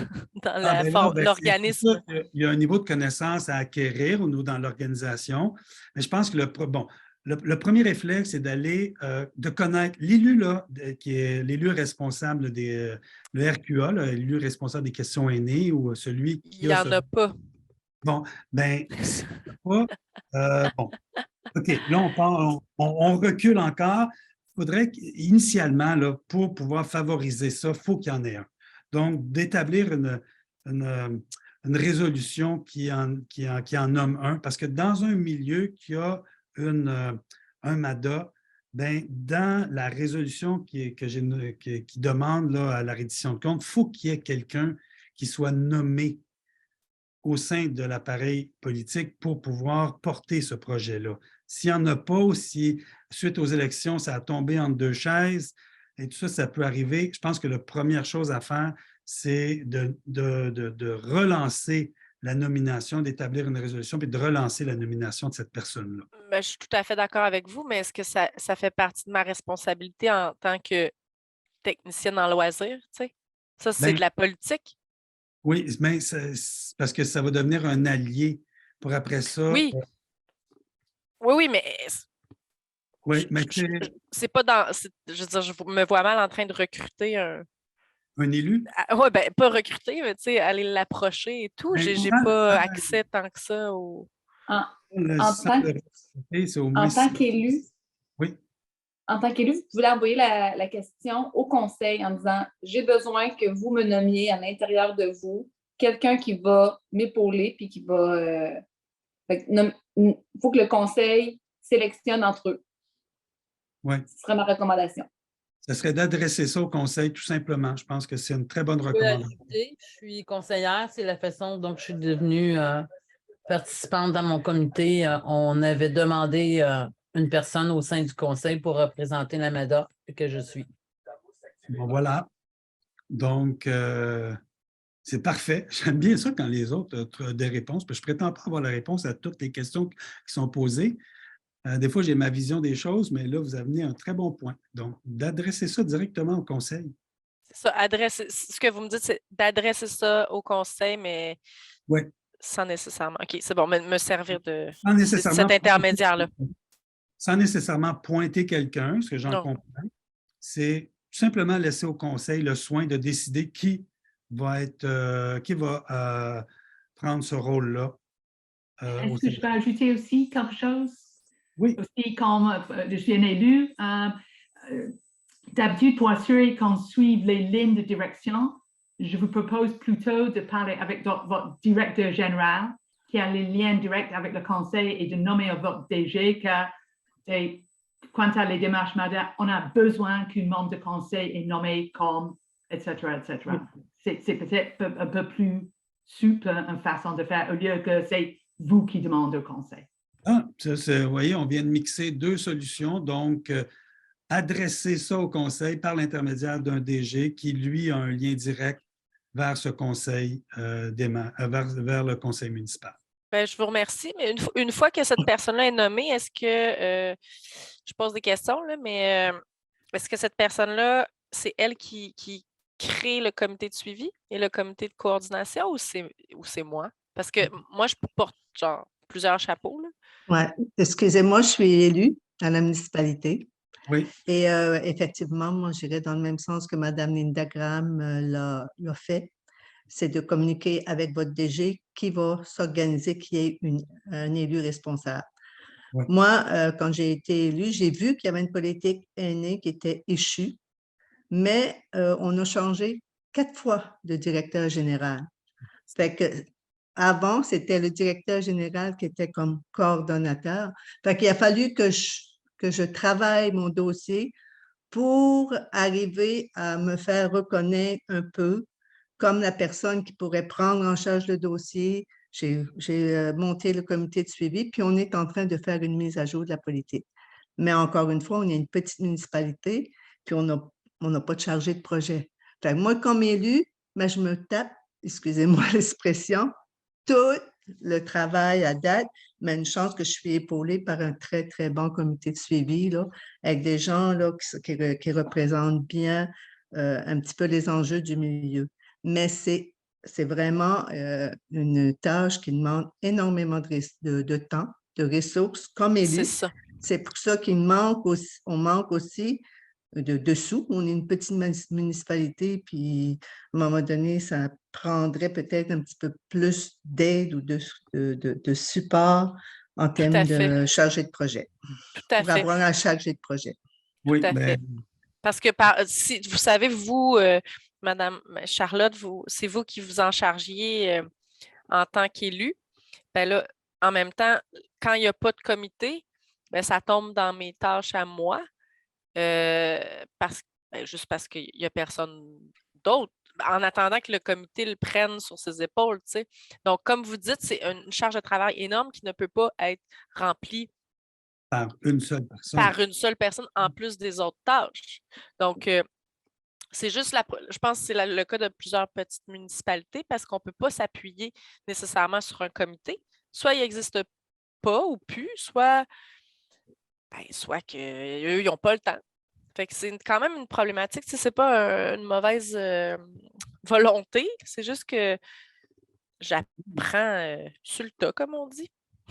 l'organisme. Il y a un niveau de connaissance à acquérir dans l'organisation, mais je pense que le premier réflexe, c'est de connaître l'élu, là, qui est l'élu responsable le RQA, l'élu responsable des questions aînées ou celui qui Il n'y en a pas. Bon, bien, bon. OK, là, on recule encore. Il faudrait qu'initialement, là, pour pouvoir favoriser ça, il faut qu'il y en ait un. Donc, d'établir une résolution qui en nomme un, parce que dans un milieu qui a un MADA, ben, dans la résolution qui demande là, à la reddition de compte, il faut qu'il y ait quelqu'un qui soit nommé au sein de l'appareil politique pour pouvoir porter ce projet-là. S'il n'y en a pas, ou si suite aux élections, ça a tombé entre 2 chaises, et tout ça, ça peut arriver, je pense que la première chose à faire, c'est de relancer la nomination, d'établir une résolution, puis de relancer la nomination de cette personne-là. Ben, je suis tout à fait d'accord avec vous, mais est-ce que ça fait partie de ma responsabilité en tant que technicienne en loisirs? Ça, c'est de la politique? Oui, mais parce que ça va devenir un allié pour après ça. Oui. Oui, mais. Oui, mais c'est pas dans. Je veux dire, je me vois mal en train de recruter un élu? Oui, ben pas recruter, mais tu sais, aller l'approcher et tout. J'ai pas accès tant que ça au. En tant qu'élu, oui. En tant qu'élu, vous pouvez envoyer la question au conseil en disant « J'ai besoin que vous me nommiez à l'intérieur de vous quelqu'un qui va m'épauler puis qui va… Il faut que le conseil sélectionne entre eux. » Oui. Ce serait ma recommandation. Ce serait d'adresser ça au conseil, tout simplement. Je pense que c'est une très bonne recommandation. Je suis conseillère, c'est la façon dont je suis devenue participante dans mon comité. On avait demandé une personne au sein du conseil pour représenter la MADA que je suis. Bon, voilà. Donc, c'est parfait. J'aime bien ça quand les autres ont des réponses, parce que je ne prétends pas avoir la réponse à toutes les questions qui sont posées. Des fois, j'ai ma vision des choses, mais là, vous amenez un très bon point. Donc, d'adresser ça directement au conseil. C'est ça, ce que vous me dites, c'est d'adresser ça au conseil, mais sans nécessairement. OK, c'est bon, me servir de cet intermédiaire-là. Sans nécessairement pointer quelqu'un, ce que j'en comprends, c'est tout simplement laisser au conseil le soin de décider qui va prendre ce rôle-là. Est-ce que je peux ajouter aussi quelque chose? Oui. Aussi, comme je suis un élu, d'habitude, pour assurer qu'on suive les lignes de direction, je vous propose plutôt de parler avec votre directeur général qui a les liens directs avec le conseil et de nommer votre DG car quant à les démarches MADA, on a besoin qu'un membre de conseil est nommé comme, etc., etc. C'est peut-être un peu plus souple, une façon de faire, au lieu que c'est vous qui demandez au conseil. Ah, vous voyez, on vient de mixer deux solutions. Donc, adresser ça au conseil par l'intermédiaire d'un DG qui, lui, a un lien direct vers ce conseil, vers le conseil municipal. Bien, je vous remercie, mais une fois que cette personne-là est nommée, est-ce que, je pose des questions, là, mais est-ce que cette personne-là, c'est elle qui crée le comité de suivi et le comité de coordination ou c'est moi? Parce que moi, je porte genre plusieurs chapeaux. Oui, excusez-moi, je suis élue à la municipalité. Oui. Et effectivement, moi, j'irais dans le même sens que Mme Linda Graham l'a fait. C'est de communiquer avec votre DG qui va s'organiser, qui est un élu responsable. Ouais. Moi, quand j'ai été élue, j'ai vu qu'il y avait une politique aînée qui était échue, mais on a changé 4 fois de directeur général. Fait que avant, c'était le directeur général qui était comme coordonnateur. Fait qu'il a fallu que je travaille mon dossier pour arriver à me faire reconnaître un peu comme la personne qui pourrait prendre en charge le dossier. J'ai monté le comité de suivi, puis on est en train de faire une mise à jour de la politique. Mais encore une fois, on est une petite municipalité, puis on n'a pas de chargé de projet. Fait que moi, comme élu, ben, je me tape, excusez-moi l'expression, tout le travail à date, mais une chance que je suis épaulée par un très, très bon comité de suivi, là, avec des gens là, qui représentent bien un petit peu les enjeux du milieu. Mais c'est vraiment une tâche qui demande énormément de temps, de ressources comme élu. C'est ça. C'est pour ça qu'on manque aussi de sous. On est une petite municipalité, puis à un moment donné, ça prendrait peut-être un petit peu plus d'aide ou de support en termes de chargé de projet. Tout à fait. Pour avoir un chargé de projet. Oui, tout à fait. Parce que si, vous savez, vous, Madame Charlotte, c'est vous qui vous en chargiez en tant qu'élu. Ben là, en même temps, quand il n'y a pas de comité, ben, ça tombe dans mes tâches à moi. Juste parce qu'il n'y a personne d'autre, en attendant que le comité le prenne sur ses épaules. T'sais. Donc, comme vous dites, c'est une charge de travail énorme qui ne peut pas être remplie par une seule personne. Par une seule personne en plus des autres tâches. Donc, c'est juste, je pense que c'est le cas de plusieurs petites municipalités parce qu'on ne peut pas s'appuyer nécessairement sur un comité. Soit il n'existe pas ou plus, soit qu'eux, ils n'ont pas le temps. Fait que c'est quand même une problématique. Ce n'est pas une mauvaise volonté, c'est juste que j'apprends sur le tas, comme on dit.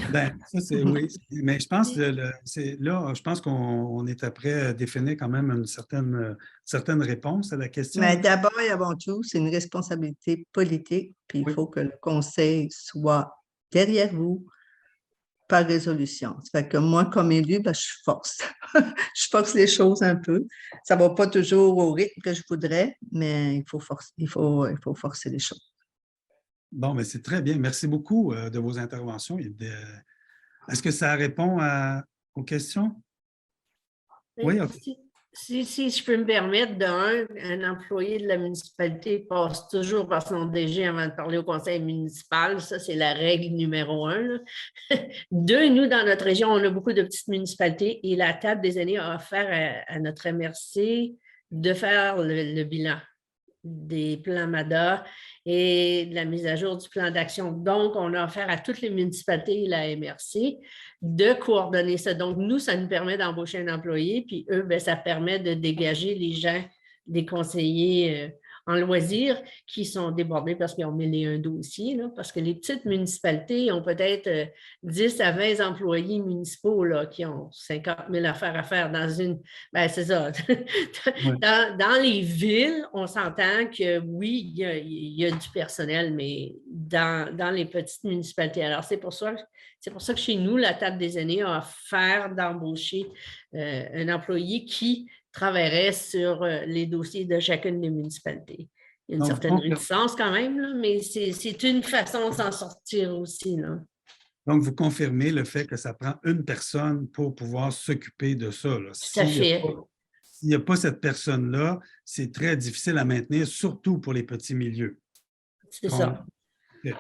Bien, ça, c'est oui. Mais je pense je pense qu'on est après définir quand même une certaine réponse à la question. Mais d'abord et avant tout, c'est une responsabilité politique, puis il faut que le conseil soit derrière vous par résolution. Ça fait que moi, comme élu, ben, je force. Je force les choses un peu. Ça ne va pas toujours au rythme que je voudrais, mais il faut forcer les choses. Bon, mais c'est très bien. Merci beaucoup de vos interventions. Est-ce que ça répond aux questions? Oui, okay. Si je peux me permettre, un employé de la municipalité passe toujours par son DG avant de parler au conseil municipal. Ça, c'est la règle numéro 1. 2, nous, dans notre région, on a beaucoup de petites municipalités et la table des aînés a offert à notre MRC de faire le bilan des plans MADA et de la mise à jour du plan d'action. Donc, on a offert à toutes les municipalités et la MRC de coordonner ça. Donc, nous, ça nous permet d'embaucher un employé, puis eux, bien, ça permet de dégager les gens, des conseillers en loisirs qui sont débordés parce qu'ils ont 1001 dossiers, là, parce que les petites municipalités ont peut-être 10 à 20 employés municipaux là, qui ont 50 000 affaires à faire dans une... Bien, c'est ça. Dans les villes, on s'entend que oui, il y a du personnel, mais dans les petites municipalités. Alors, c'est pour ça que chez nous, la table des aînés a offert d'embaucher un employé qui travaillerait sur les dossiers de chacune des municipalités. Il y a une certaine réticence quand même, là, mais c'est une façon de s'en sortir aussi, là. Donc, vous confirmez le fait que ça prend une personne pour pouvoir s'occuper de ça. Là. Tout à fait. S'il n'y a pas cette personne-là, c'est très difficile à maintenir, surtout pour les petits milieux. C'est ça. Est-ce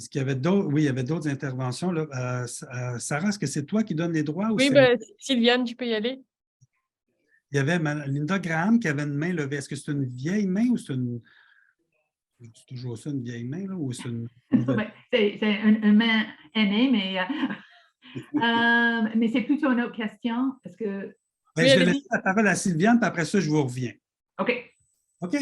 qu'il y avait d'autres? Oui, il y avait d'autres interventions. Là. Sarah, est-ce que c'est toi qui donnes les droits? Oui, Sylviane, tu peux y aller. Il y avait Linda Graham qui avait une main levée. Est-ce que c'est une vieille main ou c'est une... C'est toujours ça, une vieille main, là, ou c'est une... C'est une main aînée, mais c'est plutôt une autre question. Est-ce que... Oui, je vais laisser la parole à Sylviane, puis après ça, je vous reviens. OK. OK.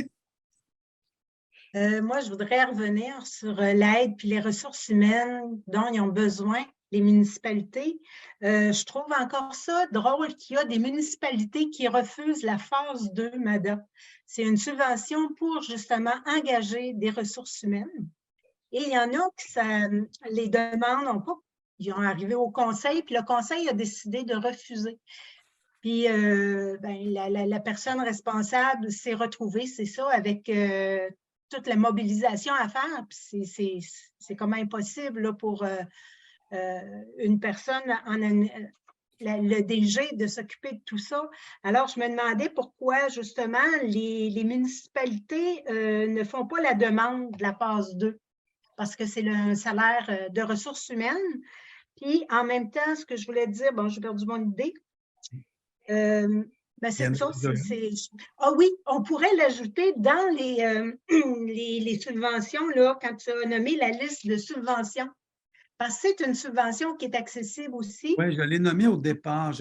Moi, je voudrais revenir sur l'aide puis les ressources humaines dont ils ont besoin, les municipalités. Je trouve encore ça drôle qu'il y a des municipalités qui refusent la phase 2 MADA. C'est une subvention pour justement engager des ressources humaines. Et il y en a qui les demandes n'ont pas. Ils ont arrivé au conseil, puis le conseil a décidé de refuser. Puis la personne responsable s'est retrouvée, c'est ça, avec toute la mobilisation à faire. Puis c'est comme impossible là, pour une personne, le DG, de s'occuper de tout ça. Alors, je me demandais pourquoi, justement, les municipalités ne font pas la demande de la phase 2, parce que c'est un salaire de ressources humaines. Puis, en même temps, ce que je voulais dire, bon, j'ai perdu mon idée. C'est ça, ah oui, on pourrait l'ajouter dans les subventions, là, quand tu as nommé la liste de subventions. Parce que c'est une subvention qui est accessible aussi. Oui, je l'ai nommé au départ.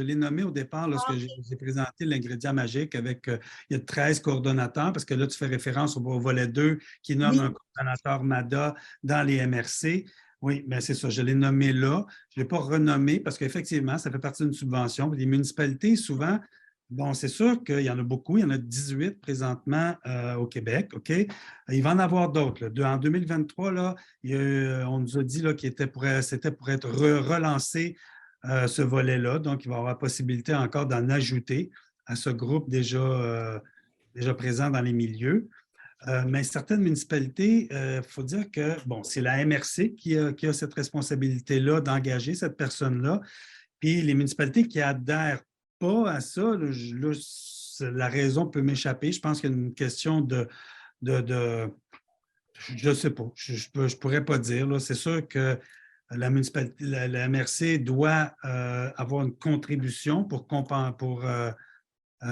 Lorsque j'ai présenté l'ingrédient magique avec, il y a 13 coordonnateurs, parce que là, tu fais référence au volet 2 qui nomme un coordonnateur MADA dans les MRC. Oui, bien c'est ça, je l'ai nommé là. Je ne l'ai pas renommé parce qu'effectivement, ça fait partie d'une subvention. Les municipalités, souvent, bon, c'est sûr qu'il y en a beaucoup. Il y en a 18 présentement au Québec, OK? Il va en avoir d'autres. En 2023, là, on nous a dit là, c'était pour être relancé ce volet-là. Donc, il va y avoir la possibilité encore d'en ajouter à ce groupe déjà présent dans les milieux. Mais certaines municipalités, il faut dire que, bon, c'est la MRC qui a cette responsabilité-là d'engager cette personne-là. Puis les municipalités qui adhèrent pas à ça, la raison peut m'échapper. Je pense qu'il y a une question de je ne sais pas, je ne pourrais pas dire. C'est sûr que la municipalité, la MRC doit avoir une contribution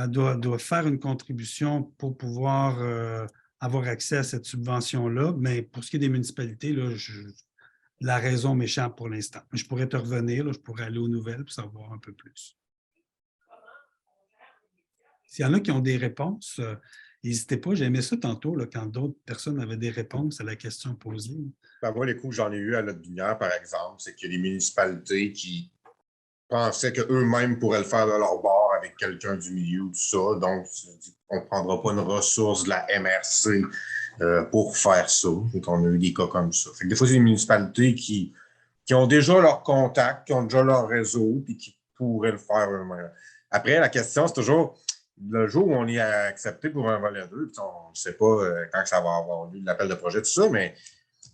doit faire une contribution pour pouvoir avoir accès à cette subvention-là. Mais pour ce qui est des municipalités, là, la raison m'échappe pour l'instant. Je pourrais te revenir, là, je pourrais aller aux nouvelles pour savoir un peu plus. S'il y en a qui ont des réponses, n'hésitez pas. J'ai aimé ça tantôt, là, quand d'autres personnes avaient des réponses à la question posée. Ben moi, les coups que j'en ai eu à Lotbinière, par exemple, c'est qu'il y a des municipalités qui pensaient qu'eux-mêmes pourraient le faire de leur bord avec quelqu'un du milieu ou tout ça. Donc, on ne prendra pas une ressource de la MRC pour faire ça. Donc, on a eu des cas comme ça. Fait que des fois, c'est des municipalités qui ont déjà leur contact, qui ont déjà leur réseau, puis qui pourraient le faire eux-mêmes. Après, la question, c'est toujours le jour où on est accepté pour un volet 2, on ne sait pas quand ça va avoir lieu, l'appel de projet, tout ça, mais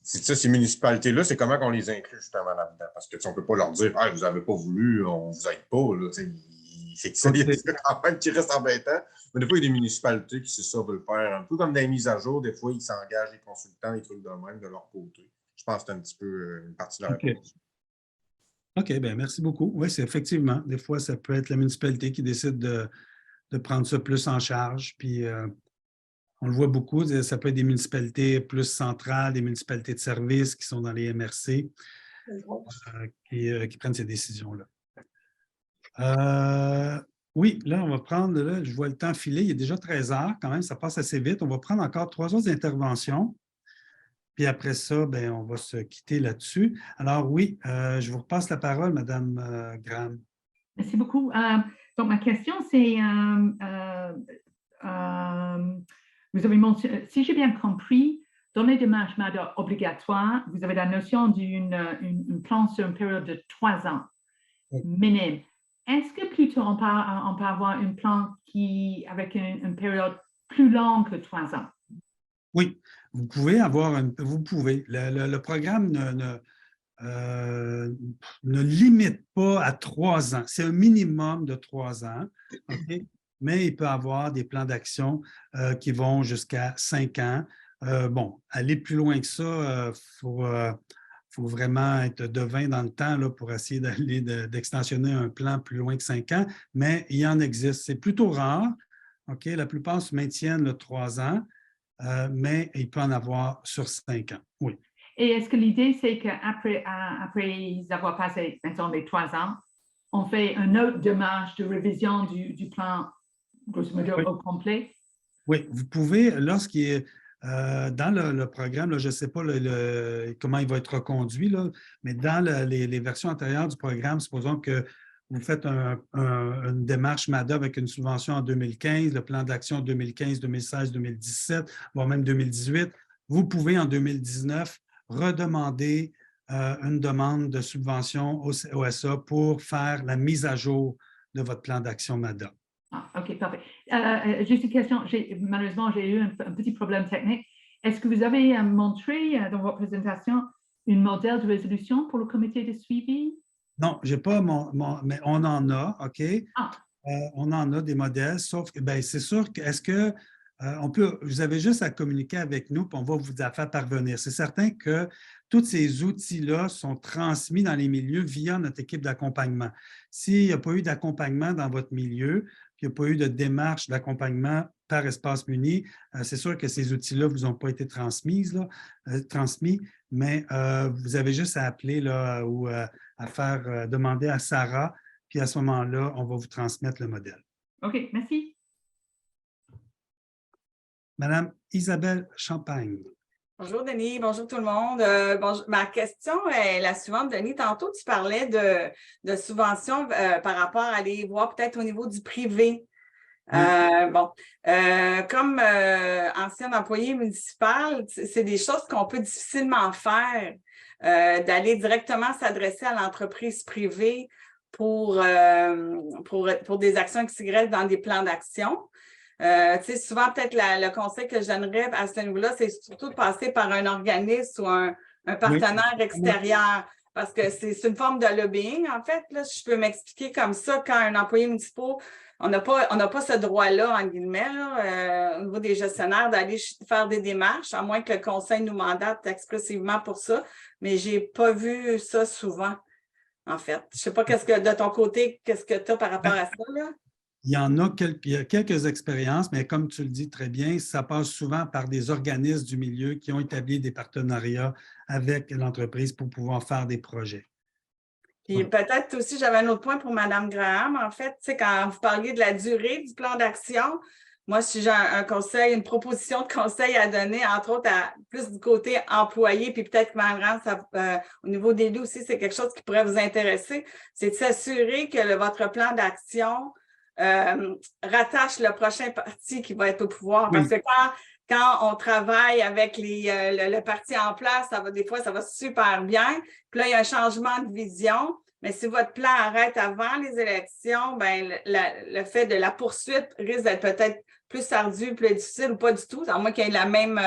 c'est ça, ces municipalités-là, c'est comment on les inclut justement là-dedans. Parce que on ne peut pas leur dire vous n'avez pas voulu, on ne vous aide pas. Là, c'est quand même qui reste embêtant. Mais des fois, il y a des municipalités qui, c'est ça, veulent faire un peu comme dans les mises à jour. Des fois, ils s'engagent les consultants, les trucs de même de leur côté. Je pense que c'est un petit peu une partie de la réponse. OK, bien, merci beaucoup. Oui, c'est effectivement, des fois, ça peut être la municipalité qui décide de prendre ça plus en charge. Puis, on le voit beaucoup, ça peut être des municipalités plus centrales, des municipalités de services qui sont dans les MRC qui prennent ces décisions-là. Oui, là, on va prendre, là, je vois le temps filer, il est déjà 13 heures quand même, ça passe assez vite. On va prendre encore 3 autres interventions. Puis après ça, bien, on va se quitter là-dessus. Alors oui, je vous repasse la parole, Mme Graham. Merci beaucoup. Donc, ma question, c'est, vous avez mentionné, si j'ai bien compris, dans les démarches MADA obligatoires, vous avez la notion d'une plan sur une période de 3 ans minimum. est-ce que plutôt on peut avoir un plan avec une période plus longue que 3 ans? Oui, vous pouvez avoir vous pouvez. Le programme ne limite pas à 3 ans. C'est un minimum de 3 ans, OK? Mais il peut y avoir des plans d'action qui vont jusqu'à 5 ans. Bon, aller plus loin que ça, faut vraiment être devin dans le temps là, pour essayer d'extensionner un plan plus loin que 5 ans, mais il en existe. C'est plutôt rare. OK? La plupart se maintiennent le 3 ans, mais il peut en avoir sur 5 ans. Oui. Et est-ce que l'idée, c'est qu'après avoir passé, mettons, les 3 ans, on fait une autre démarche de révision du plan, grosso modo, au complet? Oui, vous pouvez, lorsqu'il est dans le programme, là, je ne sais pas comment il va être reconduit, là, mais dans les versions antérieures du programme, supposons que vous faites une démarche MADA avec une subvention en 2015, le plan d'action 2015, 2016, 2017, voire même 2018, vous pouvez en 2019 redemander une demande de subvention au OSA pour faire la mise à jour de votre plan d'action MADA. Ah, OK, parfait. Juste une question. Malheureusement, j'ai eu un petit problème technique. Est-ce que vous avez montré dans votre présentation un modèle de résolution pour le comité de suivi? Non, je n'ai pas mais on en a, OK? Ah. On en a des modèles, sauf que c'est sûr que vous avez juste à communiquer avec nous, puis on va vous la faire parvenir. C'est certain que tous ces outils-là sont transmis dans les milieux via notre équipe d'accompagnement. S'il n'y a pas eu d'accompagnement dans votre milieu, puis il n'y a pas eu de démarche d'accompagnement par Espace Muni, c'est sûr que ces outils-là ne vous ont pas été transmis, mais vous avez juste à appeler là, ou à faire demander à Sarah, puis à ce moment-là, on va vous transmettre le modèle. OK, merci. Madame Isabelle Champagne. Bonjour, Denis. Bonjour tout le monde. Ma question est la suivante. Denis, tantôt, tu parlais de subventions par rapport à aller voir peut-être au niveau du privé. Comme ancien employé municipal, c'est des choses qu'on peut difficilement faire, d'aller directement s'adresser à l'entreprise privée pour des actions XY dans des plans d'action. Souvent, peut-être le conseil que je donnerais à ce niveau-là, c'est surtout de passer par un organisme ou un partenaire extérieur, parce que c'est une forme de lobbying, en fait. Là, je peux m'expliquer comme ça, quand un employé municipal, on n'a pas ce droit-là, en guillemets, là, au niveau des gestionnaires, d'aller faire des démarches, à moins que le conseil nous mandate exclusivement pour ça, mais je n'ai pas vu ça souvent, en fait. Je ne sais pas de ton côté, qu'est-ce que tu as par rapport à ça, là? Il y a quelques expériences, mais comme tu le dis très bien, ça passe souvent par des organismes du milieu qui ont établi des partenariats avec l'entreprise pour pouvoir faire des projets. Puis peut-être aussi, j'avais un autre point pour Mme Graham. En fait, quand vous parliez de la durée du plan d'action, moi, si j'ai un conseil, une proposition de conseil à donner, entre autres, plus du côté employé, puis peut-être que Mme Graham, au niveau des loups aussi, c'est quelque chose qui pourrait vous intéresser, c'est de s'assurer que votre plan d'action rattache le prochain parti qui va être au pouvoir. Parce que quand on travaille avec le parti en place, des fois, ça va super bien. Puis là, il y a un changement de vision. Mais si votre plan arrête avant les élections, le fait de la poursuite risque d'être peut-être plus ardu, plus difficile ou pas du tout, à moins qu'il y ait la même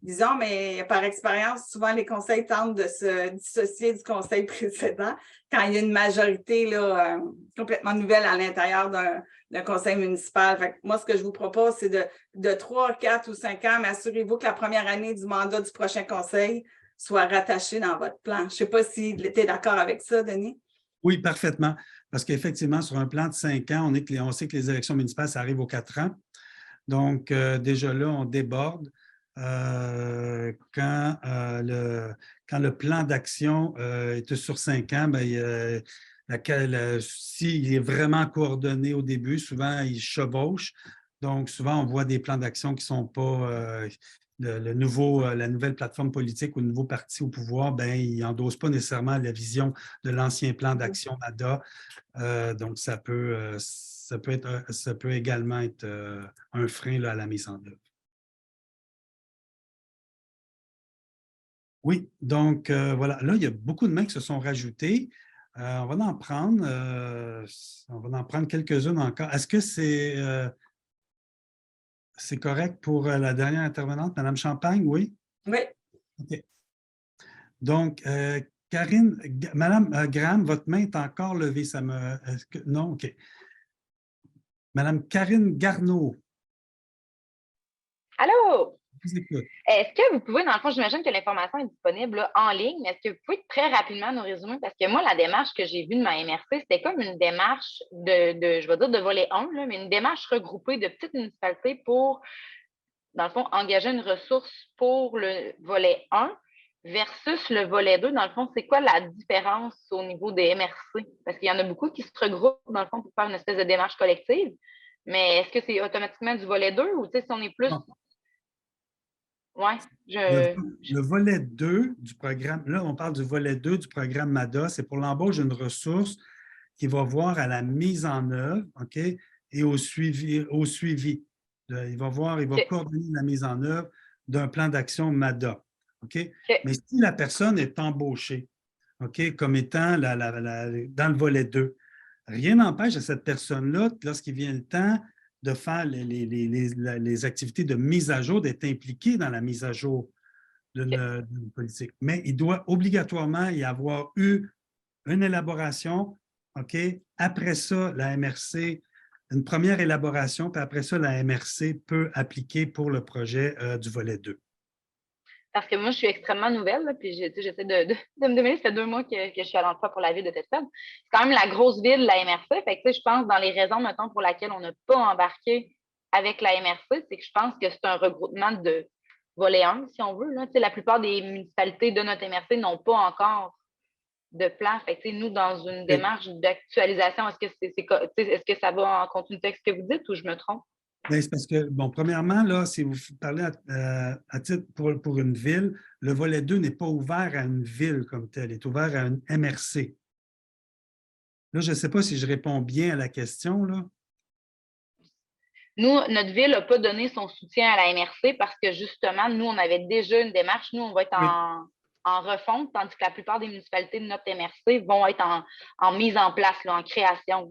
vision, mais par expérience, souvent les conseils tentent de se dissocier du conseil précédent quand il y a une majorité là, complètement nouvelle à l'intérieur d'un conseil municipal. Fait que moi, ce que je vous propose, c'est de 3, 4 ou 5 ans, mais assurez-vous que la première année du mandat du prochain conseil soit rattachée dans votre plan. Je ne sais pas si tu es d'accord avec ça, Denis. Oui, parfaitement. Parce qu'effectivement, sur un plan de 5 ans, on sait que les élections municipales, ça arrive aux 4 ans. Donc, déjà là, on déborde. Quand le plan d'action est sur 5 ans, s'il est vraiment coordonné au début, souvent, il chevauche. Donc, souvent, on voit des plans d'action qui ne sont pas la nouvelle plateforme politique ou le nouveau parti au pouvoir, il n'endosse pas nécessairement la vision de l'ancien plan d'action MADA. Donc, ça peut également être un frein là, à la mise en œuvre. Oui, donc voilà. Là, il y a beaucoup de mains qui se sont rajoutées. On va en prendre, quelques-unes encore. Est-ce que c'est correct pour la dernière intervenante, Mme Champagne? Oui? Oui. OK. Donc, Karine, Mme Graham, votre main est encore levée. Non? OK. Mme Karine Garneau. Allô? Je vous écoute. Est-ce que vous pouvez, dans le fond, j'imagine que l'information est disponible là, en ligne, mais est-ce que vous pouvez très rapidement nous résumer? Parce que moi, la démarche que j'ai vue de ma MRC, c'était comme une démarche je vais dire de volet 1, là, mais une démarche regroupée de petites municipalités pour, dans le fond, engager une ressource pour le volet 1 versus le volet 2. Dans le fond, c'est quoi la différence au niveau des MRC? Parce qu'il y en a beaucoup qui se regroupent, dans le fond, pour faire une espèce de démarche collective. Mais est-ce que c'est automatiquement du volet 2 ou si on est plus... Non. Oui, Le volet 2 du programme, là, on parle du volet 2 du programme MADA, c'est pour l'embauche d'une ressource qui va voir à la mise en œuvre, OK, et au suivi. Il va coordonner la mise en œuvre d'un plan d'action MADA. OK? Mais si la personne est embauchée, OK, comme étant dans le volet 2, rien n'empêche à cette personne-là, lorsqu'il vient le temps de faire les activités de mise à jour, d'être impliqué dans la mise à jour d'une politique. Mais il doit obligatoirement y avoir eu une élaboration, OK? Après ça, la MRC, une première élaboration, puis après ça, la MRC peut appliquer pour le projet du volet 2. Parce que moi, je suis extrêmement nouvelle, là, puis j'essaie de me demander, ça fait 2 mois que je suis à l'emploi pour la ville de Thetford. C'est quand même la grosse ville, la MRC. Fait que, je pense dans les raisons, mettons, pour lesquelles on n'a pas embarqué avec la MRC, c'est que je pense que c'est un regroupement de volet 1, si on veut. Là. La plupart des municipalités de notre MRC n'ont pas encore de plan. Fait que, nous, dans une démarche d'actualisation, est-ce que ça va en continuité avec ce que vous dites ou je me trompe? Bien, c'est parce que, bon, premièrement, là, si vous parlez à titre pour une ville, le volet 2 n'est pas ouvert à une ville comme telle, il est ouvert à une MRC. Là, je ne sais pas si je réponds bien à la question, là. Nous, notre ville n'a pas donné son soutien à la MRC parce que, justement, nous, on avait déjà une démarche. Nous, on va être en refonte, tandis que la plupart des municipalités de notre MRC vont être en mise en place, là, en création.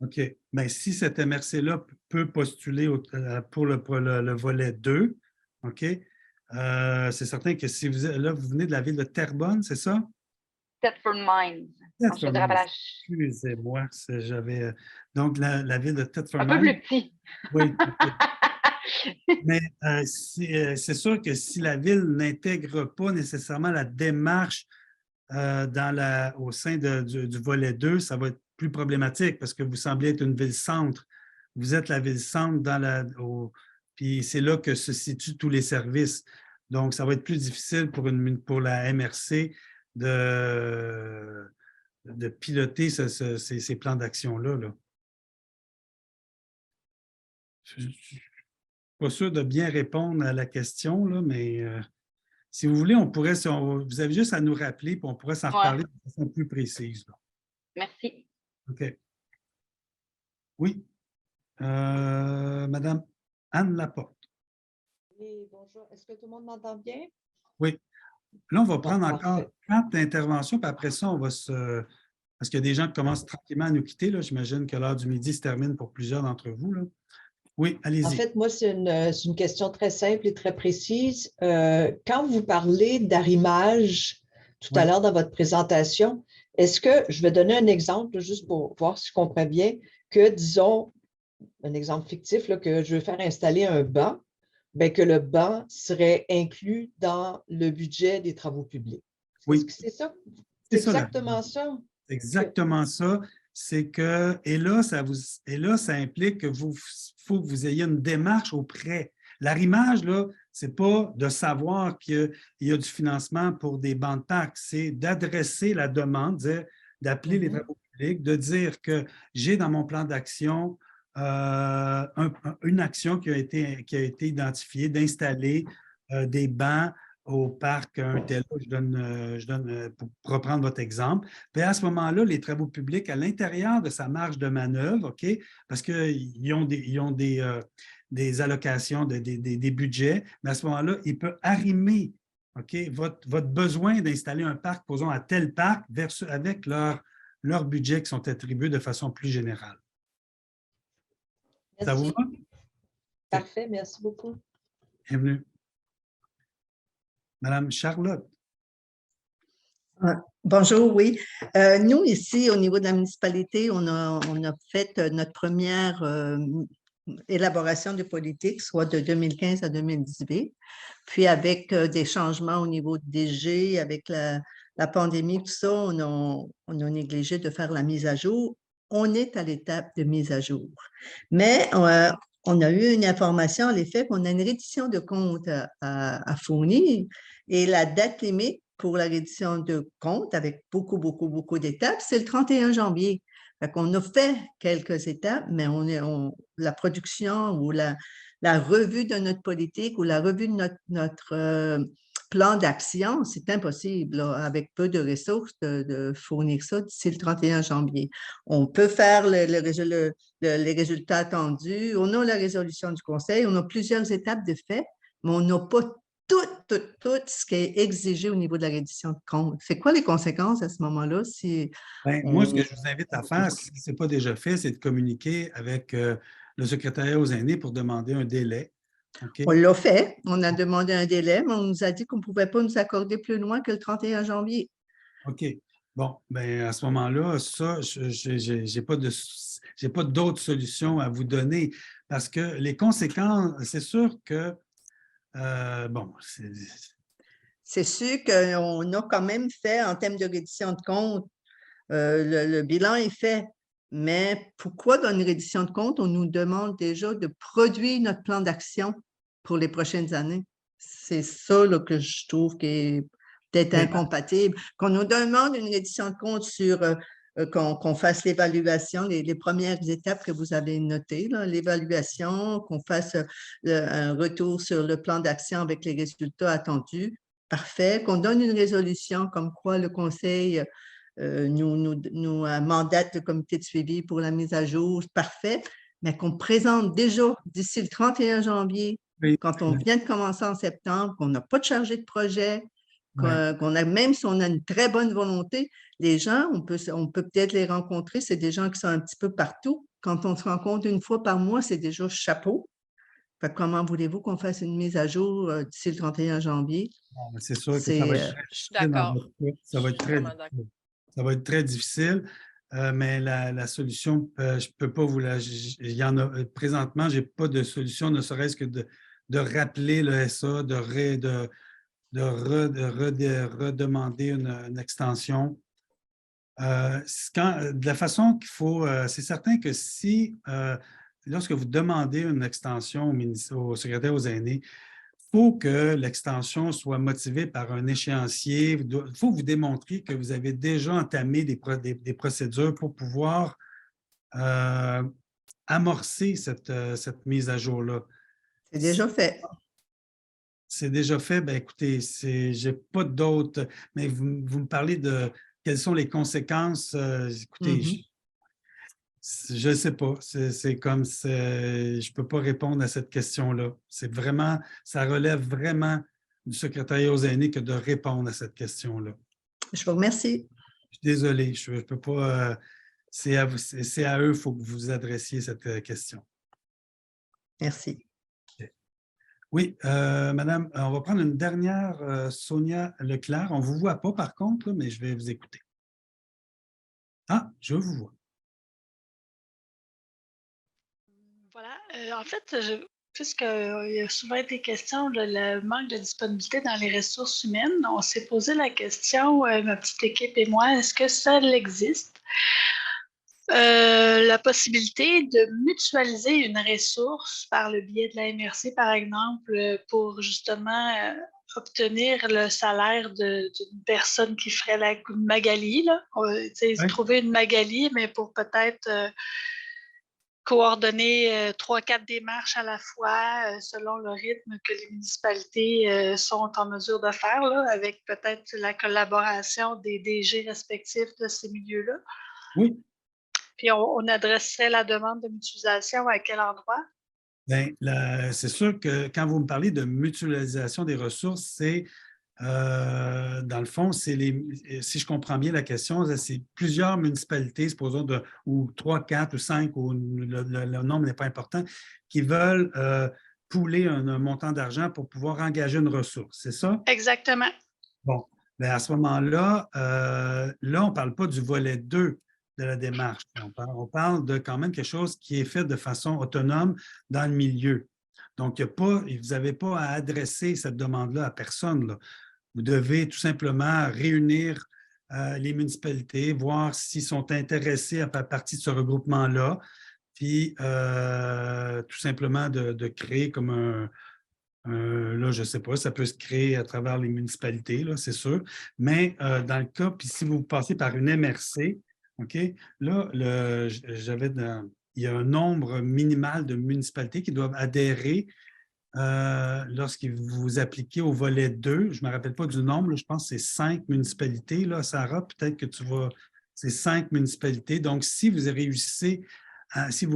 OK. Bien, si cette MRC-là peut postuler pour le volet 2, OK, c'est certain que si vous venez de la ville de Terrebonne, c'est ça? Thetford Mines. Excusez-moi, j'avais... Donc, la ville de Thetford Mines. Un peu plus petit. Oui. Mais c'est sûr que si la ville n'intègre pas nécessairement la démarche au sein du volet 2, ça va être plus problématique parce que vous semblez être une ville-centre. Vous êtes la ville-centre puis c'est là que se situent tous les services. Donc, ça va être plus difficile pour la MRC de piloter ces plans d'action-là. Là. Je ne suis pas sûr de bien répondre à la question, là, mais si vous voulez, on pourrait, vous avez juste à nous rappeler, puis on pourrait s'en reparler de façon plus précise. Là. Merci. OK. Oui. Madame Anne Laporte. Oui, bonjour. Est-ce que tout le monde m'entend bien? Oui. Là, on va prendre encore 4 interventions, puis après ça, on va parce qu'il y a des gens qui commencent tranquillement à nous quitter. J'imagine que l'heure du midi se termine pour plusieurs d'entre vous. Là. Oui, allez-y. En fait, moi, c'est une question très simple et très précise. Quand vous parlez d'arrimage tout à l'heure dans votre présentation, est-ce que, je vais donner un exemple, juste pour voir si je comprends bien, que, disons, un exemple fictif, là, que je veux faire installer un banc, bien, que le banc serait inclus dans le budget des travaux publics. Oui. C'est ça? C'est exactement ça? C'est exactement ça. C'est que, et là, ça implique que faut que vous ayez une démarche auprès. L'arrimage, là, ce n'est pas de savoir qu'il y a du financement pour des bancs de parc, c'est d'adresser la demande, d'appeler les travaux publics, de dire que j'ai dans mon plan d'action une action qui a été identifiée, d'installer des bancs au parc un tel. Je donne pour reprendre votre exemple. Puis à ce moment-là, les travaux publics, à l'intérieur de sa marge de manœuvre, OK, parce qu'ils ont des allocations, des budgets, mais à ce moment-là, il peut arrimer, OK, votre besoin d'installer un parc, posons à tel parc, avec leur leurs budgets qui sont attribués de façon plus générale. Ça vous Merci. va? Parfait, merci beaucoup. Bienvenue. Madame Charlotte. Bonjour, oui. Nous, ici, au niveau de la municipalité, on a fait notre première élaboration de politique, soit de 2015 à 2018. Puis avec des changements au niveau de DG, avec la pandémie, tout ça, on a négligé de faire la mise à jour. On est à l'étape de mise à jour. Mais on a eu une information, à l'effet qu'on a une reddition de compte à fournir et la date limite pour la reddition de compte avec beaucoup d'étapes, c'est le 31 janvier. Fait qu'on a fait quelques étapes, mais la production ou la revue de notre politique ou la revue de notre plan d'action, c'est impossible là, avec peu de ressources de fournir ça d'ici le 31 janvier. On peut faire les résultats attendus, on a la résolution du conseil, on a plusieurs étapes de fait, mais on n'a pas tout ce qui est exigé au niveau de la reddition de compte. C'est quoi les conséquences à ce moment-là? Moi, ce que je vous invite à faire, si ce n'est pas déjà fait, c'est de communiquer avec le secrétariat aux aînés pour demander un délai. Okay? On l'a fait. On a demandé un délai, mais on nous a dit qu'on ne pouvait pas nous accorder plus loin que le 31 janvier. OK. Bon, bien, à ce moment-là, ça, je n'ai pas d'autres solutions à vous donner parce que les conséquences, c'est sûr que c'est sûr qu'on a quand même fait, en termes de reddition de compte, le bilan est fait. Mais pourquoi dans une reddition de compte, on nous demande déjà de produire notre plan d'action pour les prochaines années? C'est ça là, que je trouve qui est peut-être incompatible. Qu'on nous demande une reddition de compte sur qu'on fasse l'évaluation, les premières étapes que vous avez notées, l'évaluation, qu'on fasse un retour sur le plan d'action avec les résultats attendus. Parfait. Qu'on donne une résolution comme quoi le conseil nous mandate le comité de suivi pour la mise à jour. Parfait. Mais qu'on présente déjà d'ici le 31 janvier, quand on vient de commencer en septembre, qu'on n'a pas de chargé de projet, qu'on a, même si on a une très bonne volonté, les gens, on peut peut-être les rencontrer, c'est des gens qui sont un petit peu partout. Quand on se rencontre une fois par mois, c'est déjà chapeau. Fait que comment voulez-vous qu'on fasse une mise à jour d'ici le 31 janvier? C'est sûr que ça va être je suis d'accord. Ça va être très difficile, mais la solution, je ne peux pas vous la... Il y en a, présentement, je n'ai pas de solution, ne serait-ce que de rappeler le SA, de redemander une extension. De la façon qu'il faut, c'est certain que si, lorsque vous demandez une extension au secrétaire aux aînés, il faut que l'extension soit motivée par un échéancier. Il faut vous démontrer que vous avez déjà entamé des procédures pour pouvoir amorcer cette mise à jour-là. C'est déjà fait. C'est déjà fait. Bien, écoutez, je n'ai pas d'autres, mais vous me parlez de quelles sont les conséquences. Écoutez, je ne sais pas. C'est comme je ne peux pas répondre à cette question-là. C'est vraiment, ça relève vraiment du secrétariat aux aînés que de répondre à cette question-là. Je vous remercie. Je suis désolé, je ne peux pas. C'est à eux, il faut que vous adressiez cette question. Merci. Okay. Oui, madame, on va prendre une dernière, Sonia Leclerc. On ne vous voit pas par contre, là, mais je vais vous écouter. Ah, je vous vois. Voilà. En fait, puisqu'il y a souvent été question de le manque de disponibilité dans les ressources humaines, on s'est posé la question, ma petite équipe et moi, est-ce que ça existe? La possibilité de mutualiser une ressource par le biais de la MRC, par exemple, pour justement obtenir le salaire d'une personne qui ferait la Magali. Là. Trouver une Magali, mais pour peut-être coordonner 3-4 démarches à la fois selon le rythme que les municipalités sont en mesure de faire, là, avec peut-être la collaboration des DG respectifs de ces milieux-là. Oui. Puis on adresserait la demande de mutualisation à quel endroit? Bien, c'est sûr que quand vous me parlez de mutualisation des ressources, c'est dans le fond, si je comprends bien la question, c'est plusieurs municipalités, supposons, ou 3, 4 ou 5, ou le nombre n'est pas important, qui veulent pooler un montant d'argent pour pouvoir engager une ressource, c'est ça? Exactement. Bon, bien à ce moment-là, on ne parle pas du volet 2 de la démarche. On parle de quand même quelque chose qui est fait de façon autonome dans le milieu. Donc, vous n'avez pas à adresser cette demande-là à personne, là. Vous devez tout simplement réunir les municipalités, voir s'ils sont intéressés à faire partie de ce regroupement-là, puis tout simplement de créer comme là, je ne sais pas, ça peut se créer à travers les municipalités, là, c'est sûr, mais dans le cas, puis si vous passez par une MRC, OK, là, il y a un nombre minimal de municipalités qui doivent adhérer lorsque vous appliquez au volet 2, je ne me rappelle pas du nombre, là, je pense que c'est 5 municipalités. Là, Sarah, peut-être que c'est 5 municipalités. Donc, si vous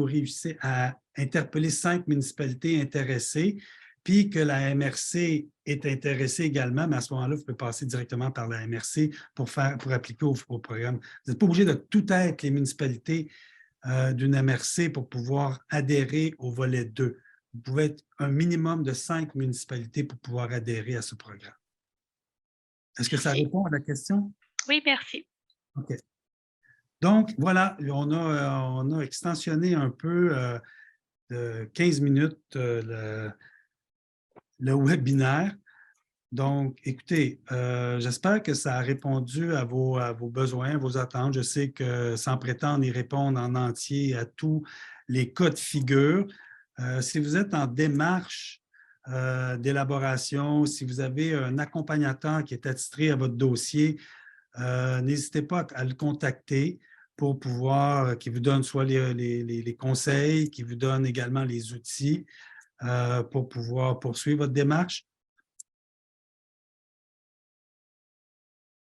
réussissez à interpeller 5 municipalités intéressées, puis que la MRC est intéressée également, mais à ce moment-là, vous pouvez passer directement par la MRC pour appliquer au programme. Vous n'êtes pas obligé de tout être les municipalités d'une MRC pour pouvoir adhérer au volet 2. Vous pouvez être un minimum de 5 municipalités pour pouvoir adhérer à ce programme. Est-ce que ça répond à la question? Oui, merci. OK. Donc, voilà, on a extensionné un peu de 15 minutes le webinaire. Donc, écoutez, j'espère que ça a répondu à vos besoins, vos attentes. Je sais que sans prétendre y répondre en entier à tous les cas de figure, si vous êtes en démarche d'élaboration, si vous avez un accompagnateur qui est attitré à votre dossier, n'hésitez pas à le contacter pour pouvoir, qu'il vous donne soit les conseils, qu'il vous donne également les outils pour pouvoir poursuivre votre démarche.